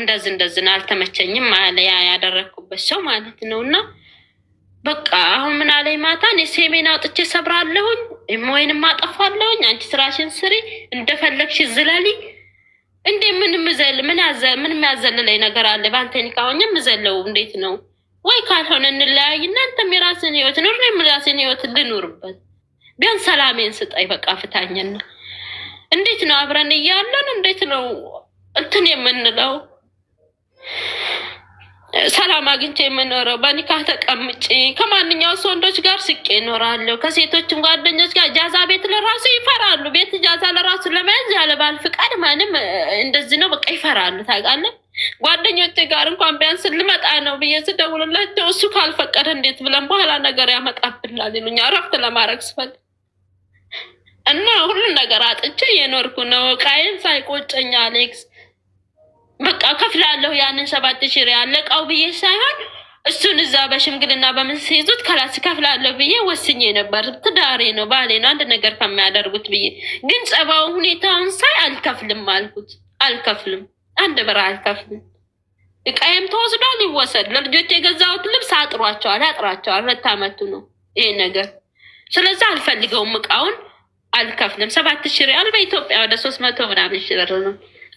እንደዚህ አልተመቸኝም አለ ያ ያደረግኩበት ሰው ማለት ነው። እና በቃ አሁን ምን አለኝ ማታ እኔ ሴሜን አውጥቼ ሰብራለሁኝ ወይንም አጠፋለሁኝ፣ አንቺ ስራሽን ስሪ፣ እንደፈለግሽ ዝለሊ። እንዴ ምን የሚያዘልለኝ ነገር አለ? በአንተ ኒካሁኝ የምዘለው እንዴት ነው? ወይ ካልሆነ እንለያይ፣ እናንተም የራስን ህይወት ኑር፣ እኔም የራስን ህይወት ልኑርበት። ቢያንስ ሰላሜን ስጠኝ፣ በቃ ፍታኝና። እንዴት ነው አብረን እያለን እንዴት ነው እንትን የምንለው? ሰላም አግኝቼ የምኖረው በኒካህ ተቀምጬ ከማንኛውም ወንዶች ጋር ስቄ እኖራለሁ። ከሴቶችም ጓደኞች ጋር ጃዛ ቤት ለራሱ ይፈራሉ። ቤት ጃዛ ለራሱ ለመያዝ ያለ ባል ፍቃድ ማንም እንደዚህ ነው በቃ ይፈራሉ። ታውቃለህ? ጓደኞቼ ጋር እንኳን ቢያንስ ልመጣ ነው ብዬ ስደውልላቸው እሱ ካልፈቀደ እንዴት ብለን በኋላ ነገር ያመጣብናል ይሉኛል። እረፍት ለማድረግ ስፈልግ እና ሁሉን ነገር አጥቼ የኖርኩ ነው። ቃይን ሳይቆጨኝ አሌክስ በቃ ከፍላለሁ ያንን 7,000 ሪያል ለቃው ብዬ ሳይሆን እሱን እዛ በሽምግልና በምን ሲይዙት ከላስ ከፍላለሁ ብዬ ወስኜ ነበር። ትዳሬ ነው ባሌ ነው አንድ ነገር ከሚያደርጉት ብዬ ግን ጸባው ሁኔታውን ሳይ አልከፍልም አልኩት። አልከፍልም፣ አንድ ብር አልከፍልም። እቃዬም ተወስዷል፣ ይወሰድ። ለልጆች የገዛሁት ልብስ አጥሯቸዋል፣ ያጥራቸዋል። 2 ዓመቱ ነው ይሄ ነገር። ስለዚህ አልፈልገውም፣ እቃውን አልከፍልም። 7,000 ሪያል በኢትዮጵያ ወደ 300 ምናምን ሺህ ብር ነው።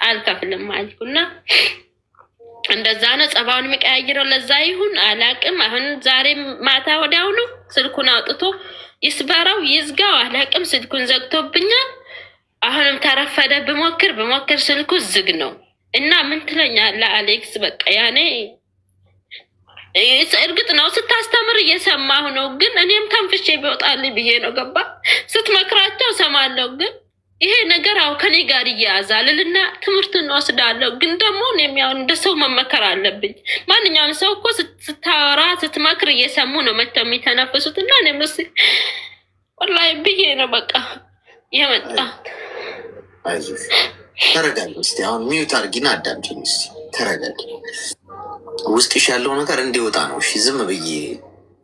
አልከፍልም አልኩና እንደዛ ነው ጸባውን የሚቀያይረው። ለዛ ይሁን አላቅም። አሁን ዛሬ ማታ ወዲያውኑ ስልኩን አውጥቶ ይስበረው ይዝጋው አላቅም። ስልኩን ዘግቶብኛል። አሁንም ተረፈደ ብሞክር ስልኩ ዝግ ነው። እና ምን ትለኛለህ አሌክስ? በቃ ያኔ እርግጥ ነው ስታስተምር እየሰማሁ ነው፣ ግን እኔም ተንፍሼ ቢወጣልኝ ብዬ ነው። ገባ? ስትመክራቸው ሰማለሁ፣ ግን ይሄ ነገር አሁ ከኔ ጋር እያያዛል እና ትምህርት እንወስዳለሁ። ግን ደግሞ እኔም ያው እንደ ሰው መመከር አለብኝ። ማንኛውም ሰው እኮ ስታወራ ስትመክር እየሰሙ ነው መተው የሚተነፍሱት። እና እኔም ወላሂ ብዬ ነው በቃ የመጣሁት። አይዞሽ ተረጋጊ እስኪ። አሁን ሚዩት አድርጊና አዳምጪኝ እስኪ። ተረጋጊ። ውስጥሽ ያለው ነገር እንዲወጣ ነው። እሺ ዝም ብዬ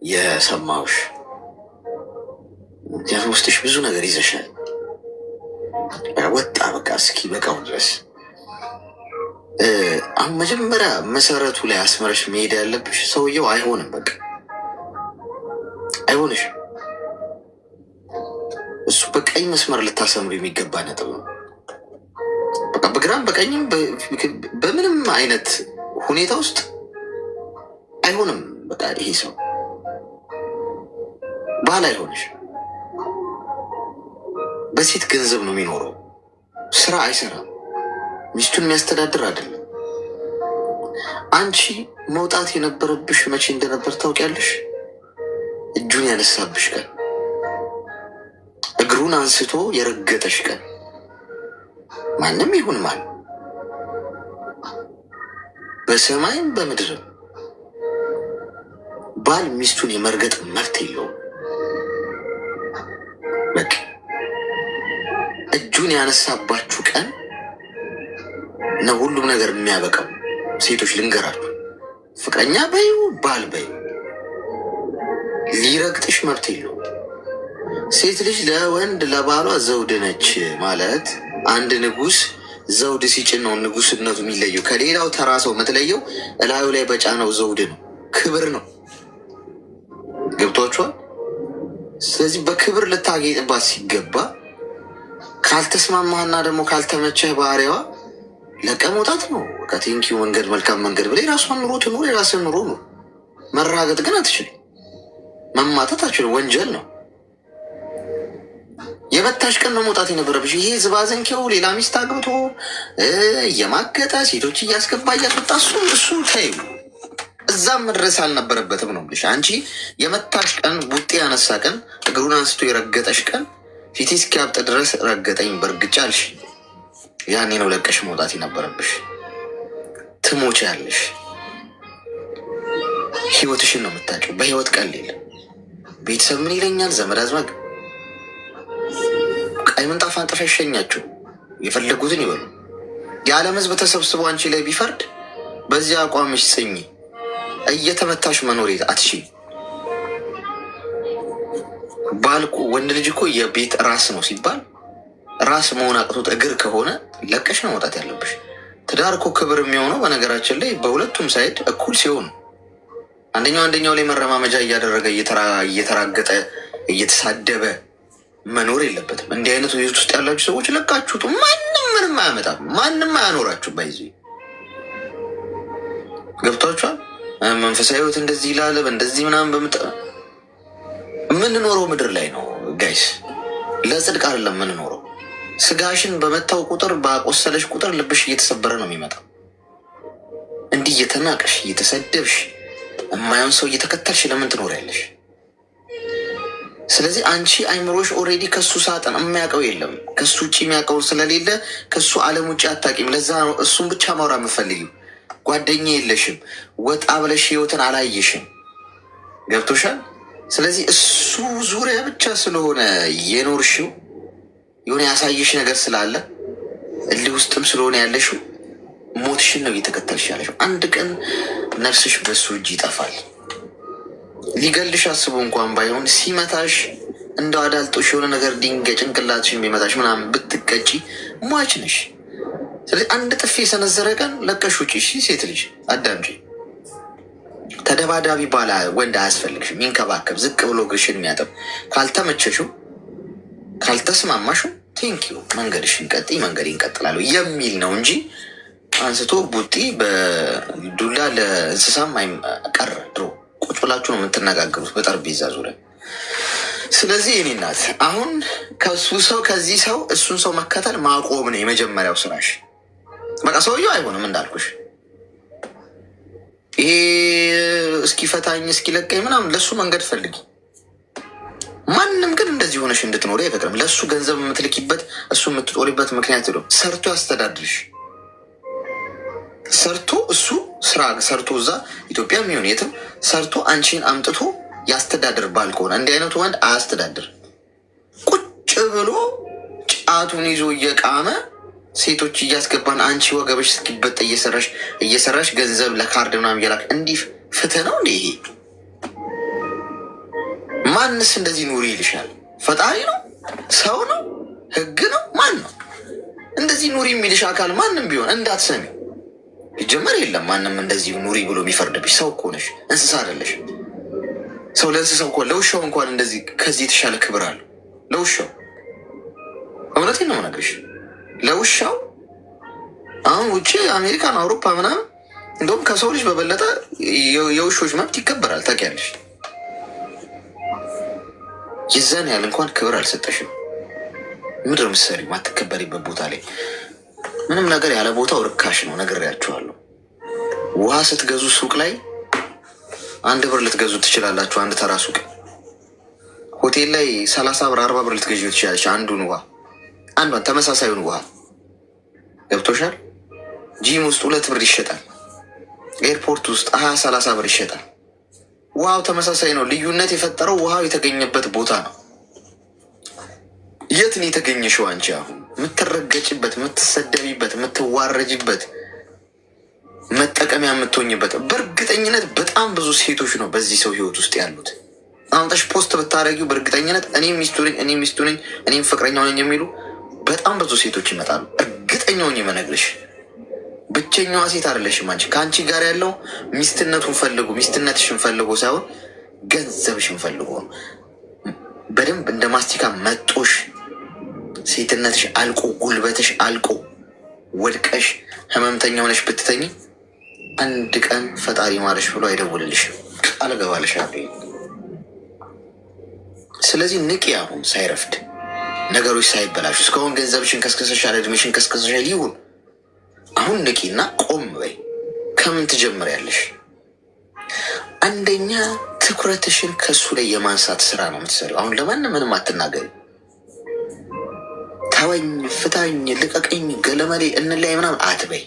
የሰማሁሽ፣ ምክንያቱም ውስጥሽ ብዙ ነገር ይዘሻል። ወጣ በቃ እስኪ በቃው ድረስ። አሁን መጀመሪያ መሰረቱ ላይ አስመረሽ መሄድ ያለብሽ ሰውየው አይሆንም፣ በቃ አይሆንሽ። እሱ በቀኝ መስመር ልታሰምሩ የሚገባ ነጥብ ነው። በቃ በግራም በቀኝም በምንም አይነት ሁኔታ ውስጥ አይሆንም። በቃ ይሄ ሰው ባል አይሆንሽ። በሴት ገንዘብ ነው የሚኖረው፣ ስራ አይሰራም፣ ሚስቱን የሚያስተዳድር አይደለም። አንቺ መውጣት የነበረብሽ መቼ እንደነበር ታውቂያለሽ? እጁን ያነሳብሽ ቀን፣ እግሩን አንስቶ የረገጠሽ ቀን። ማንም ይሁን ማን በሰማይም በምድርም ባል ሚስቱን የመርገጥ መብት የለውም። በቃ እጁን ያነሳባችሁ ቀን ነው ሁሉም ነገር የሚያበቃው። ሴቶች ልንገራችሁ፣ ፍቅረኛ በዩ ባል በዩ ሊረግጥሽ መብት የለውም። ሴት ልጅ ለወንድ ለባሏ ዘውድ ነች ማለት አንድ ንጉስ ዘውድ ሲጭን ነው ንጉስነቱ የሚለየው። ከሌላው ተራ ሰው የምትለየው እላዩ ላይ በጫነው ዘውድ ነው፣ ክብር ነው። ገብቷችኋል? ስለዚህ በክብር ልታጌጥባት ሲገባ ካልተስማማህና ደግሞ ካልተመቸህ ባህሪዋ ለቀ መውጣት ነው። ከቴንኪ መንገድ መልካም መንገድ ብላ የራሷን ኑሮ ትኑር፣ የራስን ኑሮ ነው። መራገጥ ግን አትችልም፣ መማታት አትችልም፣ ወንጀል ነው። የበታሽ ቀን ነው መውጣት የነበረብሽ። ይሄ ዝባዘንኬው ሌላ ሚስት አግብቶ እየማገጠ ሴቶች እያስገባ እያስወጣ እሱ ተይው፣ እዛም መድረስ አልነበረበትም ነው ብልሽ። አንቺ የመታሽ ቀን ቡጤ ያነሳ ቀን እግሩን አንስቶ የረገጠሽ ቀን ፊቴ እስኪያብጥ ድረስ ረገጠኝ በእርግጫ አልሽ። ያኔ ነው ለቀሽ መውጣት የነበረብሽ። ትሞች ያለሽ ህይወትሽን ነው የምታውቂው። በህይወት ቀል የለም። ቤተሰብ ምን ይለኛል፣ ዘመድ አዝማድ ቀይ ምንጣፍ አንጥፋ ይሸኛችሁ፣ የፈለጉትን ይበሉ። የዓለም ህዝብ ተሰብስቦ አንቺ ላይ ቢፈርድ በዚያ አቋምሽ ጽኚ። እየተመታሽ መኖር አትሺ። ባልኩ ወንድ ልጅ እኮ የቤት ራስ ነው ሲባል ራስ መሆን አቅቶት እግር ከሆነ ለቀሽ ነው መውጣት ያለብሽ። ትዳር እኮ ክብር የሚሆነው በነገራችን ላይ በሁለቱም ሳይድ እኩል ሲሆኑ፣ አንደኛው ላይ መረማመጃ እያደረገ እየተራገጠ እየተሳደበ መኖር የለበትም። እንዲህ አይነቱ ቤት ውስጥ ያላችሁ ሰዎች ለቃችሁት ማንም ምንም አያመጣም፣ ማንም አያኖራችሁ። ባይዚ ገብቷችኋል? መንፈሳዊ ህይወት እንደዚህ ይላል እንደዚህ ምናምን የምንኖረው ምድር ላይ ነው ጋይስ፣ ለጽድቅ አይደለም የምንኖረው። ስጋሽን በመታው ቁጥር ባቆሰለሽ ቁጥር ልብሽ እየተሰበረ ነው የሚመጣው። እንዲህ እየተናቀሽ እየተሰደብሽ የማየውን ሰው እየተከተልሽ ለምን ትኖሪያለሽ? ስለዚህ አንቺ አይምሮሽ ኦልሬዲ ከሱ ሳጥን የሚያውቀው የለም። ከሱ ውጭ የሚያውቀው ስለሌለ ከሱ ዓለም ውጭ አታውቂም። ለዛ ነው እሱን ብቻ ማውራ የምፈልጊው። ጓደኛ የለሽም። ወጣ ብለሽ ህይወትን አላየሽም። ገብቶሻል? ስለዚህ እሱ ዙሪያ ብቻ ስለሆነ የኖርሽው የሆነ ያሳየሽ ነገር ስላለ እልህ ውስጥም ስለሆነ ያለሽው ሞትሽን ነው እየተከተልሽ ያለሽው። አንድ ቀን ነፍስሽ በሱ እጅ ይጠፋል። ሊገልሽ አስቦ እንኳን ባይሆን ሲመታሽ እንደ አዳልጦሽ የሆነ ነገር ድንጋይ ጭንቅላትሽን ቢመታሽ ምናምን ብትቀጪ ሟች ነሽ። ስለዚህ አንድ ጥፊ የሰነዘረ ቀን ለቀሽ ውጪ። ሴት ልጅ አዳምጪ። ተደባዳቢ ባላ ወንድ አያስፈልግሽም። ሚንከባከብ፣ ዝቅ ብሎ እግርሽን የሚያጠብ። ካልተመቸሽው ካልተስማማሽው ቴንኪዩ መንገድሽን ቀጥይ፣ መንገድ ይንቀጥላለሁ የሚል ነው እንጂ አንስቶ ቡጢ በዱላ ለእንስሳም ቀረ። ድሮ ቁጭ ብላችሁ ነው የምትነጋገሩት በጠረጴዛ ዙሪያ። ስለዚህ እኔ ናት አሁን ከሱ ሰው ከዚህ ሰው እሱን ሰው መከተል ማቆም ነው የመጀመሪያው ስራሽ። በቃ ሰውየው አይሆንም እንዳልኩሽ ይሄ እስኪፈታኝ እስኪለቀኝ ምናምን ለእሱ መንገድ ፈልጊ። ማንም ግን እንደዚህ ሆነሽ እንድትኖሪ አይፈቅድም። ለእሱ ገንዘብ የምትልኪበት እሱ የምትጦሪበት ምክንያት ሄዶ ሰርቶ ያስተዳድርሽ። ሰርቶ እሱ ስራ ሰርቶ እዛ ኢትዮጵያ የሚሆን የትም ሰርቶ አንቺን አምጥቶ ያስተዳድር ባል ከሆነ እንዲህ አይነቱ ወንድ አያስተዳድር። ቁጭ ብሎ ጫቱን ይዞ እየቃመ ሴቶች እያስገባን አንቺ ወገብሽ እስኪበጠ እየሰራሽ ገንዘብ ለካርድ ምናምን እየላክ እንዲህ ፍትህ ነው እንዴ? ይሄ ማንስ እንደዚህ ኑሪ ይልሻል? ፈጣሪ ነው? ሰው ነው? ህግ ነው? ማን ነው እንደዚህ ኑሪ የሚልሽ? አካል ማንም ቢሆን እንዳትሰሚ ይጀመር የለም። ማንም እንደዚህ ኑሪ ብሎ የሚፈርድብሽ። ሰው እኮ ነሽ፣ እንስሳ አይደለሽ። ሰው ለእንስሳው እኮ ለውሻው እንኳን እንደዚህ ከዚህ የተሻለ ክብር አለው ለውሻው። እውነቴን ነው የምነግርሽ። ለውሻው አሁን ውጭ አሜሪካን፣ አውሮፓ ምናምን እንደውም ከሰው ልጅ በበለጠ የውሾች መብት ይከበራል። ታውቂያለሽ? የዛን ያህል እንኳን ክብር አልሰጠሽም። ምድር ምሰሪ ማትከበሪበት ቦታ ላይ ምንም ነገር ያለ ቦታው ርካሽ ነው። ነግሬያችኋለሁ። ውሃ ስትገዙ ሱቅ ላይ 1 ብር ልትገዙ ትችላላችሁ። አንድ ተራ ሱቅ ሆቴል ላይ 30 ብር 40 ብር ልትገዙ ትችላለች። አንዱን ውሃ አንዷን ተመሳሳዩን ውሃ ገብቶሻል? ጂም ውስጥ 2 ብር ይሸጣል። ኤርፖርት ውስጥ 20-30 ብር ይሸጣል። ውሃው ተመሳሳይ ነው። ልዩነት የፈጠረው ውሃው የተገኘበት ቦታ ነው። የት ነው የተገኘሽው አንቺ? አሁን የምትረገጭበት፣ የምትሰደቢበት፣ የምትዋረጅበት፣ መጠቀሚያ የምትሆኝበት በእርግጠኝነት በጣም ብዙ ሴቶች ነው በዚህ ሰው ህይወት ውስጥ ያሉት። አሁንታሽ ፖስት ብታረጊው በእርግጠኝነት እኔም ሚስቱ ነኝ እኔም ፍቅረኛው ነኝ የሚሉ በጣም ብዙ ሴቶች ይመጣሉ። እርግጠኛውን የመነግርሽ ብቸኛዋ ሴት አይደለሽም አንቺ። ከአንቺ ጋር ያለው ሚስትነቱን ፈልጉ፣ ሚስትነትሽን ፈልጎ ሳይሆን ገንዘብሽን ፈልጎ ነው። በደንብ እንደ ማስቲካ መጦሽ ሴትነትሽ አልቆ ጉልበትሽ አልቆ ወድቀሽ ህመምተኛ ሆነሽ ብትተኝ አንድ ቀን ፈጣሪ ማለሽ ብሎ አይደውልልሽም። ቃል እገባልሻለሁ። ስለዚህ ንቂ፣ አሁን ሳይረፍድ ነገሮች ሳይበላሹ። እስካሁን ገንዘብሽን ከስከሰሻል፣ እድሜሽን ከስከሰሻል። ይሁን አሁን ንቂና ቆም በይ። ከምን ትጀምሪያለሽ? አንደኛ ትኩረትሽን ከሱ ላይ የማንሳት ስራ ነው የምትሰሪው። አሁን ለማንም ምንም አትናገሪ። ተወኝ፣ ፍታኝ፣ ልቀቀኝ፣ ገለመሌ፣ እንለያይ ምናምን አትበይ።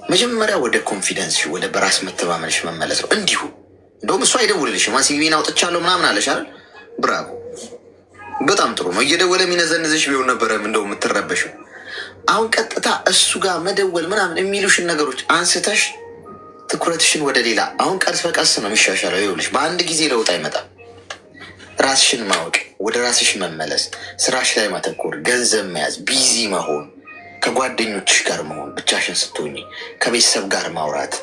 መጀመሪያ ወደ ኮንፊደንስ ወደ በራስ መተማመንሽ መመለስ ነው። እንዲሁ እንደውም እሱ አይደውልልሽም። ሲቪን አውጥቻለሁ ምናምን አለሽ አይደል? ብራቮ፣ በጣም ጥሩ ነው። እየደወለ የሚነዘንዝሽ ቢሆን ነበረ እንደው የምትረበሽው። አሁን ቀጥታ እሱ ጋር መደወል ምናምን የሚሉሽን ነገሮች አንስተሽ ትኩረትሽን ወደ ሌላ። አሁን ቀስ በቀስ ነው የሚሻሻለው። ይኸውልሽ በአንድ ጊዜ ለውጥ አይመጣም። ራስሽን ማወቅ፣ ወደ ራስሽ መመለስ፣ ስራሽ ላይ ማተኮር፣ ገንዘብ መያዝ፣ ቢዚ መሆን፣ ከጓደኞችሽ ጋር መሆን፣ ብቻሽን ስትሆኝ ከቤተሰብ ጋር ማውራት፣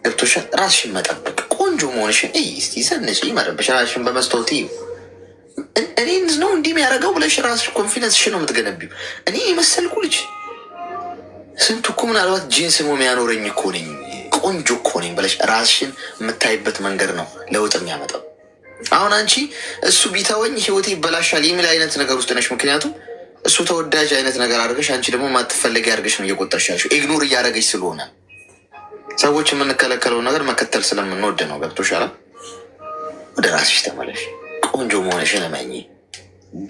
ገብቶሻል? ራስሽን መጠበቅ፣ ቆንጆ መሆንሽን እስቲ ዘንጭ ይመረብሽ። ራስሽን በመስታወት እዩ። እኔ ነው እንዲህ የሚያደርገው ብለሽ ራስሽ ኮንፊደንስሽን ነው የምትገነቢው። እኔ የመሰልኩ ልጅ ስንቱ እኮ ምናልባት ጂንስ ሞ የሚያኖረኝ እኮ ነኝ፣ ቆንጆ እኮ ነኝ ብለሽ ራስሽን የምታይበት መንገድ ነው ለውጥ የሚያመጣው። አሁን አንቺ እሱ ቢተወኝ ህይወቴ ይበላሻል የሚል አይነት ነገር ውስጥ ነሽ። ምክንያቱም እሱ ተወዳጅ አይነት ነገር አድርገሽ አንቺ ደግሞ ማትፈለጊ አድርገሽ ነው እየቆጠርሽ ያልሽው፣ ኢግኖር እያደረገች ስለሆነ ሰዎች የምንከለከለውን ነገር መከተል ስለምንወድ ነው። ገብቶሻል? ወደ ራስሽ ተመለሽ። ቆንጆ መሆንሽን እመኚ።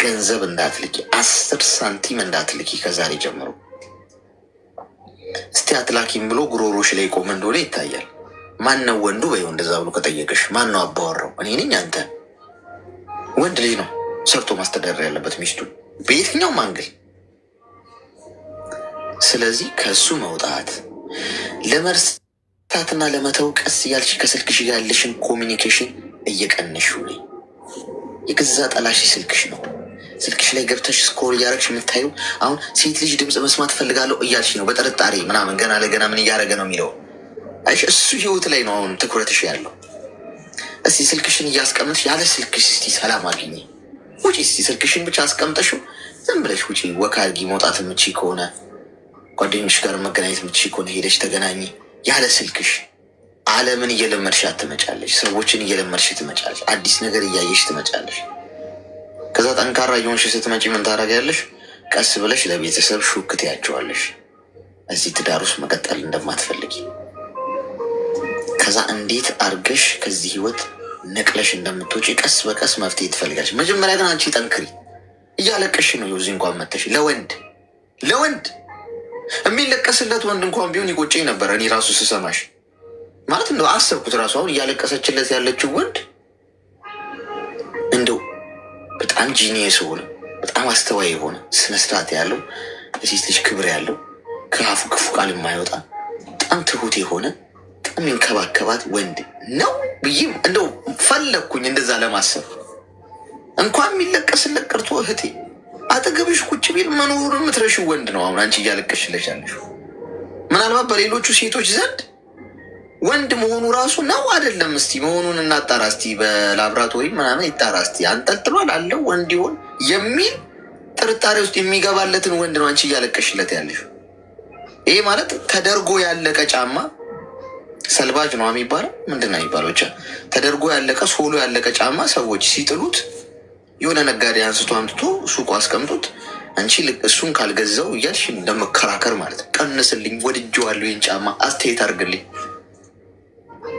ገንዘብ እንዳትልኪ፣ 10 ሳንቲም እንዳትልኪ ከዛሬ ጀምሮ። እስቲ አትላኪም ብሎ ጉሮሮሽ ላይ ቆም እንደሆነ ይታያል። ማን ነው ወንዱ? በይው እንደዛ ብሎ ከጠየቀሽ ማን ነው አባወራው? እኔ ነኝ? አንተ? ወንድ ልጅ ነው ሰርቶ ማስተዳደር ያለበት ሚስቱ በየትኛውም አንግል። ስለዚህ ከእሱ መውጣት ለመርሳትና ለመተው ቀስ እያልሽ ከስልክሽ ጋር ያለሽን ኮሚኒኬሽን እየቀነሽው ነኝ። የገዛ ጠላሽ ስልክሽ ነው። ስልክሽ ላይ ገብተሽ ስክሮል እያደረግሽ የምታየው አሁን ሴት ልጅ ድምፅ መስማት ፈልጋለሁ እያልሽ ነው በጥርጣሬ ምናምን፣ ገና ለገና ምን እያደረገ ነው የሚለው አይሽ፣ እሱ ህይወት ላይ ነው አሁን ትኩረትሽ ያለው። እስቲ ስልክሽን እያስቀምጥሽ ያለ ስልክሽ እስቲ ሰላም አግኝ ውጪ። እስቲ ስልክሽን ብቻ አስቀምጠሽው ዝም ብለሽ ውጪ። ወክ አድርጊ። መውጣት የምትች ከሆነ ጓደኞች ጋር መገናኘት የምትች ከሆነ ሄደሽ ተገናኝ ያለ ስልክሽ። ዓለምን እየለመድሽ ትመጫለሽ። ሰዎችን እየለመድሽ ትመጫለሽ። አዲስ ነገር እያየሽ ትመጫለሽ። ከዛ ጠንካራ እየሆንሽ ስትመጪ ምን ታደርጊያለሽ? ቀስ ብለሽ ለቤተሰብ ሹክ ትያቸዋለሽ እዚህ ትዳር ውስጥ መቀጠል እንደማትፈልጊ። ከዛ እንዴት አርገሽ ከዚህ ህይወት ነቅለሽ እንደምትወጪ ቀስ በቀስ መፍትሄ ትፈልጋለሽ። መጀመሪያ ግን አንቺ ጠንክሪ። እያለቀሽ ነው እዚህ እንኳን መተሽ ለወንድ የሚለቀስለት ወንድ እንኳን ቢሆን ይቆጨኝ ነበር እኔ ራሱ ስሰማሽ ማለት እንደው አሰብኩት ራሱ አሁን እያለቀሰችለት ያለችው ወንድ እንደው በጣም ጂኒየስ ሆነ፣ በጣም አስተዋይ የሆነ ስነስርዓት ያለው ለሴት ልጅ ክብር ያለው ከአፉ ክፉ ቃል የማይወጣ በጣም ትሁት የሆነ በጣም የሚንከባከባት ወንድ ነው ብዬ እንደው ፈለግኩኝ እንደዛ ለማሰብ። እንኳን የሚለቀስለት ቀርቶ እህቴ አጠገብሽ ቁጭ ቢል መኖሩን የምትረሺው ወንድ ነው አሁን አንቺ እያለቀሽለሽ ያለሽው። ምናልባት በሌሎቹ ሴቶች ዘንድ ወንድ መሆኑ ራሱ ነው አይደለም? እስቲ መሆኑን እናጣራ እስቲ፣ በላብራቶሪ ምናምን ይጣራ እስቲ። አንጠልጥሏል አለው ወንድ ይሆን የሚል ጥርጣሬ ውስጥ የሚገባለትን ወንድ ነው አንቺ እያለቀሽለት ያለሽ። ይሄ ማለት ተደርጎ ያለቀ ጫማ ሰልባጅ ነው የሚባለው፣ ምንድን ነው የሚባለው? ብቻ ተደርጎ ያለቀ ሶሎ ያለቀ ጫማ ሰዎች ሲጥሉት የሆነ ነጋዴ አንስቶ አምጥቶ ሱቁ አስቀምጡት፣ አንቺ እሱን ካልገዛው እያልሽ እንደመከራከር ማለት ነው። ቀንስልኝ፣ ወድጄዋለሁ፣ ይህን ጫማ አስተያየት አድርግልኝ፣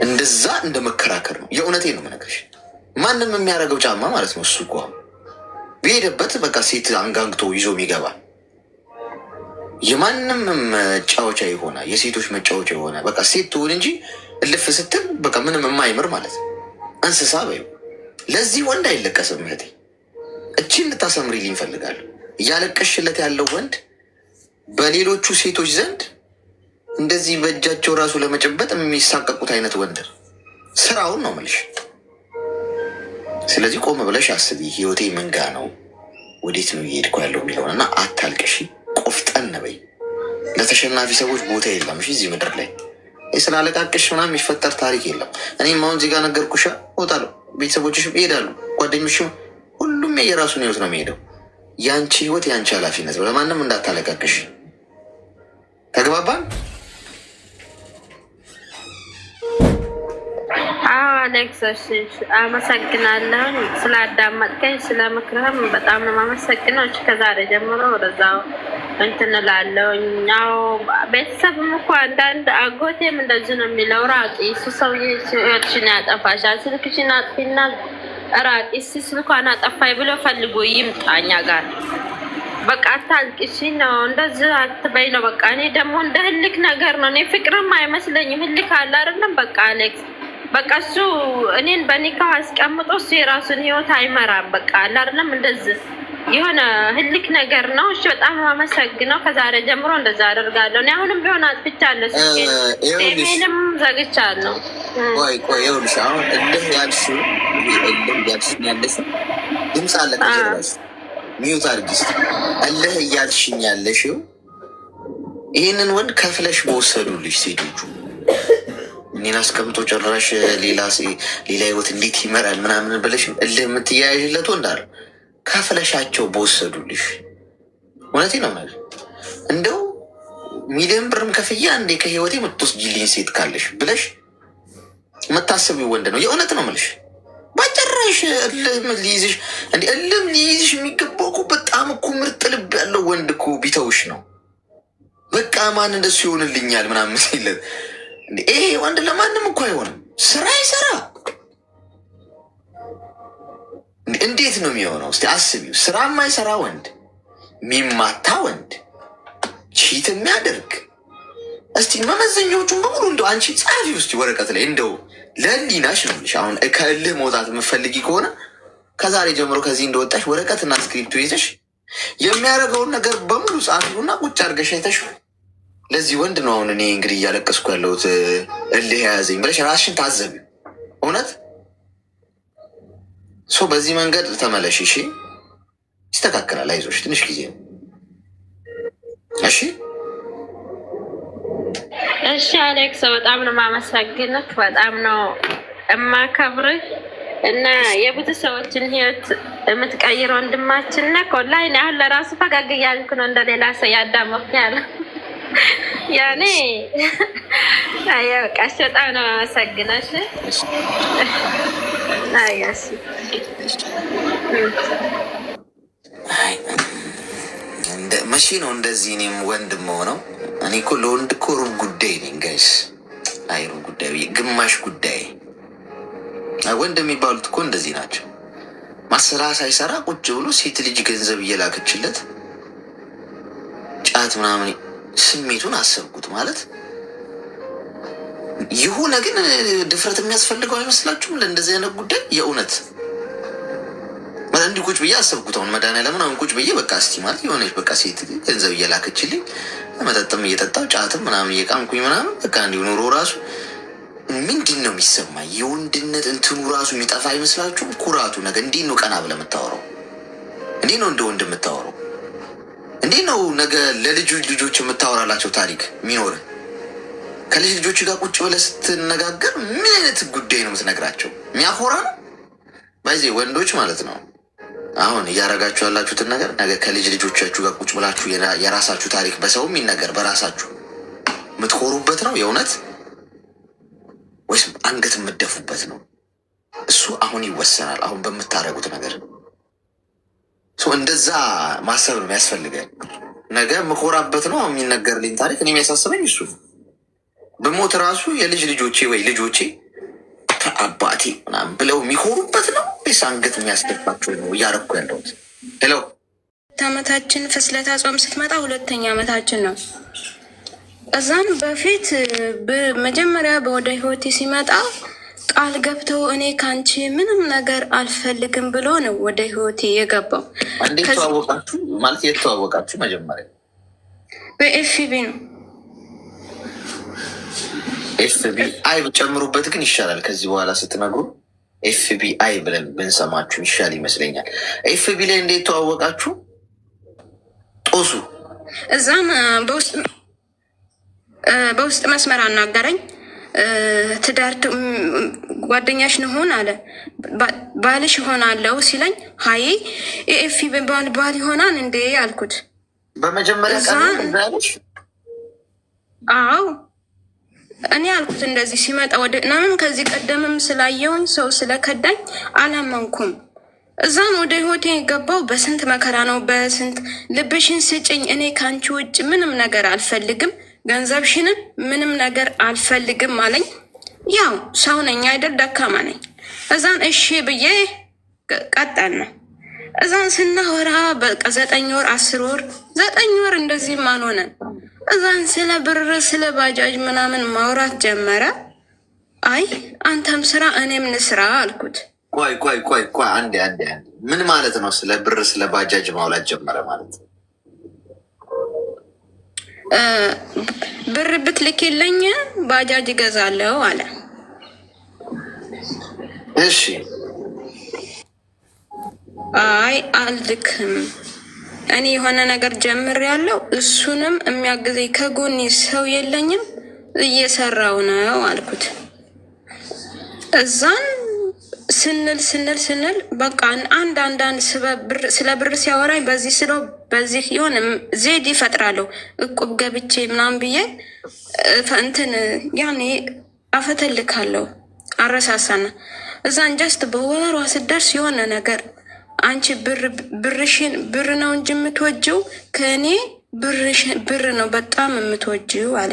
እንደዛ እንደመከራከር ነው። የእውነቴ ነው የምነግርሽ። ማንም የሚያደርገው ጫማ ማለት ነው። እሱ እኮ በሄደበት በቃ ሴት አንጋንግቶ ይዞ የሚገባ የማንም መጫወቻ የሆነ የሴቶች መጫወቻ የሆነ በቃ ሴት ትሆን እንጂ እልፍ ስትል በቃ ምንም የማይምር ማለት ነው። እንስሳ በይው። ለዚህ ወንድ አይለቀስም እህቴ። እቺን ልታሰምሪልኝ እፈልጋለሁ። እያለቀሽለት ያለው ወንድ በሌሎቹ ሴቶች ዘንድ እንደዚህ በእጃቸው ራሱ ለመጨበጥ የሚሳቀቁት አይነት ወንድ ስራውን ነው የምልሽ። ስለዚህ ቆም ብለሽ አስቢ። ህይወቴ መንጋ ነው፣ ወዴት ነው እየሄድኩ ያለው የሚለውን እና አታልቅሺ። ቆፍጠን በይ። ለተሸናፊ ሰዎች ቦታ የለም እዚህ ምድር ላይ። ስላለቃቅሽ ምናምን የሚፈጠር ታሪክ የለም። እኔም አሁን እዚህ ጋር ነገርኩሻ፣ እወጣለሁ፣ ቤተሰቦችሽም ይሄዳሉ፣ ጓደኞችም፣ ሁሉም የራሱን ህይወት ነው የሚሄደው። የአንቺ ህይወት የአንቺ ኃላፊነት ነው። ለማንም እንዳታለቃቅሽ። ተግባባን? አሌክስ አመሰግናለሁ ስላዳመጥከኝ፣ ስለ ምክርህም በጣም ነው የማመሰግነው። ከዛሬ ጀምሮ ወደዛው እንትን እላለሁ። ያው ቤተሰብም እኮ አንዳንድ አጎቴም እንደዚህ ነው የሚለው፣ ራቂ እሱ ሰውዬ ህይወትሽን ያጠፋሻል፣ ስልክሽን አጥፊና ራቂ እሱ ስልኳን አጠፋኝ ብሎ ፈልጎ ይምጣ እኛ ጋር። በቃ አታልቅሺ ነው፣ እንደዚህ አትበይ ነው። በቃ እኔ ደግሞ እንደ ህልክ ነገር ነው። እኔ ፍቅርም አይመስለኝም፣ ህልክ አለ አይደለም። በቃ አሌክስ በቃ እሱ እኔን በኒካ አስቀምጦ እሱ የራሱን ህይወት አይመራም። በቃ አለ አይደለም፣ እንደዚህ የሆነ ህልክ ነገር ነው። እሺ በጣም አመሰግነው። ከዛሬ ጀምሮ እንደዛ አደርጋለሁ። እኔ አሁንም ቢሆን አጥፍቻለሁ፣ ስልኬንም ዘግቻለሁ። ቆይ ይኸውልሽ፣ አሁን እልህ ያልሽው ድምፅ አለ ከጀርባሽ፣ ሚዩት አድርጊ እስኪ። እልህ እያልሽኝ ያለሽው ይህንን ወንድ ከፍለሽ በወሰዱልሽ ሴቶቹ እኔን አስቀምጦ ጨራሽ ሌላ ህይወት እንዴት ይመራል ምናምን ብለሽ እልህ የምትያያዥለት ወንድ አለ ከፍለሻቸው በወሰዱልሽ። እውነቴ ነው ማለት እንደው ሚሊዮን ብርም ከፍያ እንዴ ከህይወቴ የምትወስጂልኝ ሴት ካለሽ ብለሽ የምታስቢው ወንድ ነው። የእውነት ነው የምልሽ። በጭራሽ እልም ሊይዝሽ እንዲ እልም ሊይዝሽ የሚገባው እኮ በጣም እኮ ምርጥ ልብ ያለው ወንድ እኮ ቢተውሽ ነው። በቃ ማን እንደሱ ይሆንልኛል ምናምን ሲለት ይሄ ወንድ ለማንም እኮ አይሆንም። ስራ ይሰራ እንዴት ነው የሚሆነው? እስቲ አስቢው። ስራ የማይሰራ ወንድ፣ የሚማታ ወንድ፣ ቺት የሚያደርግ እስቲ መመዘኛዎቹን በሙሉ እንደው አንቺ ጻፊ ውስጥ ወረቀት ላይ እንደው ለሊናሽ ነው ልሽ። አሁን ከእልህ መውጣት የምፈልጊ ከሆነ ከዛሬ ጀምሮ ከዚህ እንደወጣሽ ወረቀትና ስክሪፕቱ ይዘሽ የሚያደርገውን ነገር በሙሉ ጻፊውና ቁጭ አድርገሽ አይተሽ ለዚህ ወንድ ነው አሁን እኔ እንግዲህ እያለቀስኩ ያለሁት እልህ የያዘኝ ብለሽ ራስሽን ታዘቢ። እውነት ሰው በዚህ መንገድ ተመለሽ። እሺ፣ ይስተካከላል። አይዞሽ፣ ትንሽ ጊዜ ነው። እሺ እሺ አሌክስ፣ በጣም ነው የማመሰግንህ፣ በጣም ነው የማከብርህ እና የብዙ ሰዎችን ህይወት የምትቀይር ወንድማችን ነህ። ኦንላይን አሁን ለራሱ ፈገግ እያልኩ ነው እንደሌላ ሰው ያዳመኩ ያለ ያኔ በቃ በጣም ነው የማመሰግነሽ። አያሲ መቼ ነው እንደዚህ እኔም ወንድም ሆነው? እኔ እኮ ለወንድ እኮ ሩብ ጉዳይ ነኝ ጋይስ። አይ ሩብ ጉዳይ ግማሽ ጉዳይ። ወንድ የሚባሉት እኮ እንደዚህ ናቸው። ማስራ ሳይሰራ ቁጭ ብሎ ሴት ልጅ ገንዘብ እየላከችለት ጫት ምናምን ስሜቱን አሰብኩት ማለት የሆነ ግን ድፍረት የሚያስፈልገው አይመስላችሁም? ለእንደዚህ አይነት ጉዳይ የእውነት ማለት እንዲህ ቁጭ ብዬ አሰብኩት። አሁን መድኃኒዓለምን አሁን ቁጭ ብዬ በቃ እስቲ ማለት የሆነች በቃ ሴት ገንዘብ እየላከችልኝ መጠጥም እየጠጣው ጫትም ምናምን እየቃምኩኝ ምናምን በቃ እንዲሁ ኑሮ ራሱ ምንድን ነው የሚሰማኝ? የወንድነት እንትኑ ራሱ የሚጠፋ አይመስላችሁም? ኩራቱ ነገር እንዴት ነው ቀና ብለህ የምታወራው? እንዴት ነው እንደ ወንድ የምታወራው? እንዴት ነው ነገ ልጆች የምታወራላቸው ታሪክ የሚኖርህ? ከልጅ ልጆች ጋር ቁጭ ብለህ ስትነጋገር ምን አይነት ጉዳይ ነው የምትነግራቸው? የሚያኮራ ነው ባይዜ ወንዶች ማለት ነው። አሁን እያረጋችሁ ያላችሁትን ነገር ነገ ከልጅ ልጆቻችሁ ጋር ቁጭ ብላችሁ የራሳችሁ ታሪክ በሰው የሚነገር በራሳችሁ የምትኮሩበት ነው የእውነት ወይስ አንገት የምትደፉበት ነው? እሱ አሁን ይወሰናል። አሁን በምታደርጉት ነገር እንደዛ ማሰብ ነው የሚያስፈልገን። ነገ የምኮራበት ነው የሚነገርልኝ ታሪክ። እኔ የሚያሳስበኝ እሱ በሞት ራሱ የልጅ ልጆቼ ወይ ልጆቼ ከአባቴ ምናምን ብለው የሚኮሩበት ነው ወይስ አንገት የሚያስደፋቸው ነው እያረኩ ያለሁት? ሄሎ ዓመታችን ፍስለታ ጾም ስትመጣ 2ኛ ዓመታችን ነው። እዛም በፊት መጀመሪያ ወደ ህይወቴ ሲመጣ ቃል ገብተው እኔ ካንቺ ምንም ነገር አልፈልግም ብሎ ነው ወደ ህይወቴ የገባው። እንዴት ተዋወቃችሁ? ማለት የተዋወቃችሁ መጀመሪያ በኤፍቢ ነው። ኤፍቢ አይ ጨምሩበት ግን ይሻላል። ከዚህ በኋላ ስትነግሩ ኤፍቢ አይ ብለን ብንሰማችሁ ይሻል ይመስለኛል። ኤፍቢ ላይ እንዴት ተዋወቃችሁ? ጦሱ እዛም በውስጥ መስመር አናገረኝ። ትዳር ጓደኛሽ ንሆን አለ። ባልሽ ይሆናለው ሲለኝ ሀይ ኤፍቢ ባል ይሆናል እንዴ አልኩት። በመጀመሪያ ቃልሽ? አዎ እኔ አልኩት እንደዚህ ሲመጣ ወደ ናምን ከዚህ ቀደምም ስላየውን ሰው ስለከዳኝ አላመንኩም። እዛን ወደ ህይወቴ የገባው በስንት መከራ ነው። በስንት ልብሽን ስጭኝ፣ እኔ ከአንቺ ውጭ ምንም ነገር አልፈልግም፣ ገንዘብሽንም ምንም ነገር አልፈልግም አለኝ። ያው ሰው ነኝ አይደል፣ ደካማ ነኝ። እዛን እሺ ብዬ ቀጠል ነው። እዛን ስናወራ በቃ 9 ወር 10 ወር 9 ወር እንደዚህም አልሆነን። እዛን ስለ ብር ስለ ባጃጅ ምናምን ማውራት ጀመረ። አይ አንተም ስራ እኔም ንስራ አልኩት። ቆይ አንዴ ምን ማለት ነው? ስለ ብር ስለ ባጃጅ ማውላት ጀመረ ማለት ነው? ብር ብትልክልኝ ባጃጅ እገዛለሁ አለ። እሺ አይ አልልክም፣ እኔ የሆነ ነገር ጀምሬያለሁ፣ እሱንም የሚያግዘኝ ከጎኔ ሰው የለኝም፣ እየሰራው ነው አልኩት። እዛን ስንል በቃ አንዳንድ ስለ ብር ሲያወራኝ በዚህ ስለው በዚህ የሆነ ዜድ ይፈጥራለሁ እቁብ ገብቼ ምናምን ብዬ እንትን ያኔ አፈተልካለሁ አረሳሳና እዛን ጀስት በወሯ ስደርስ የሆነ ነገር አንቺ ብር ነው እንጂ የምትወጂው ከእኔ ብር ነው በጣም የምትወጂው አለ።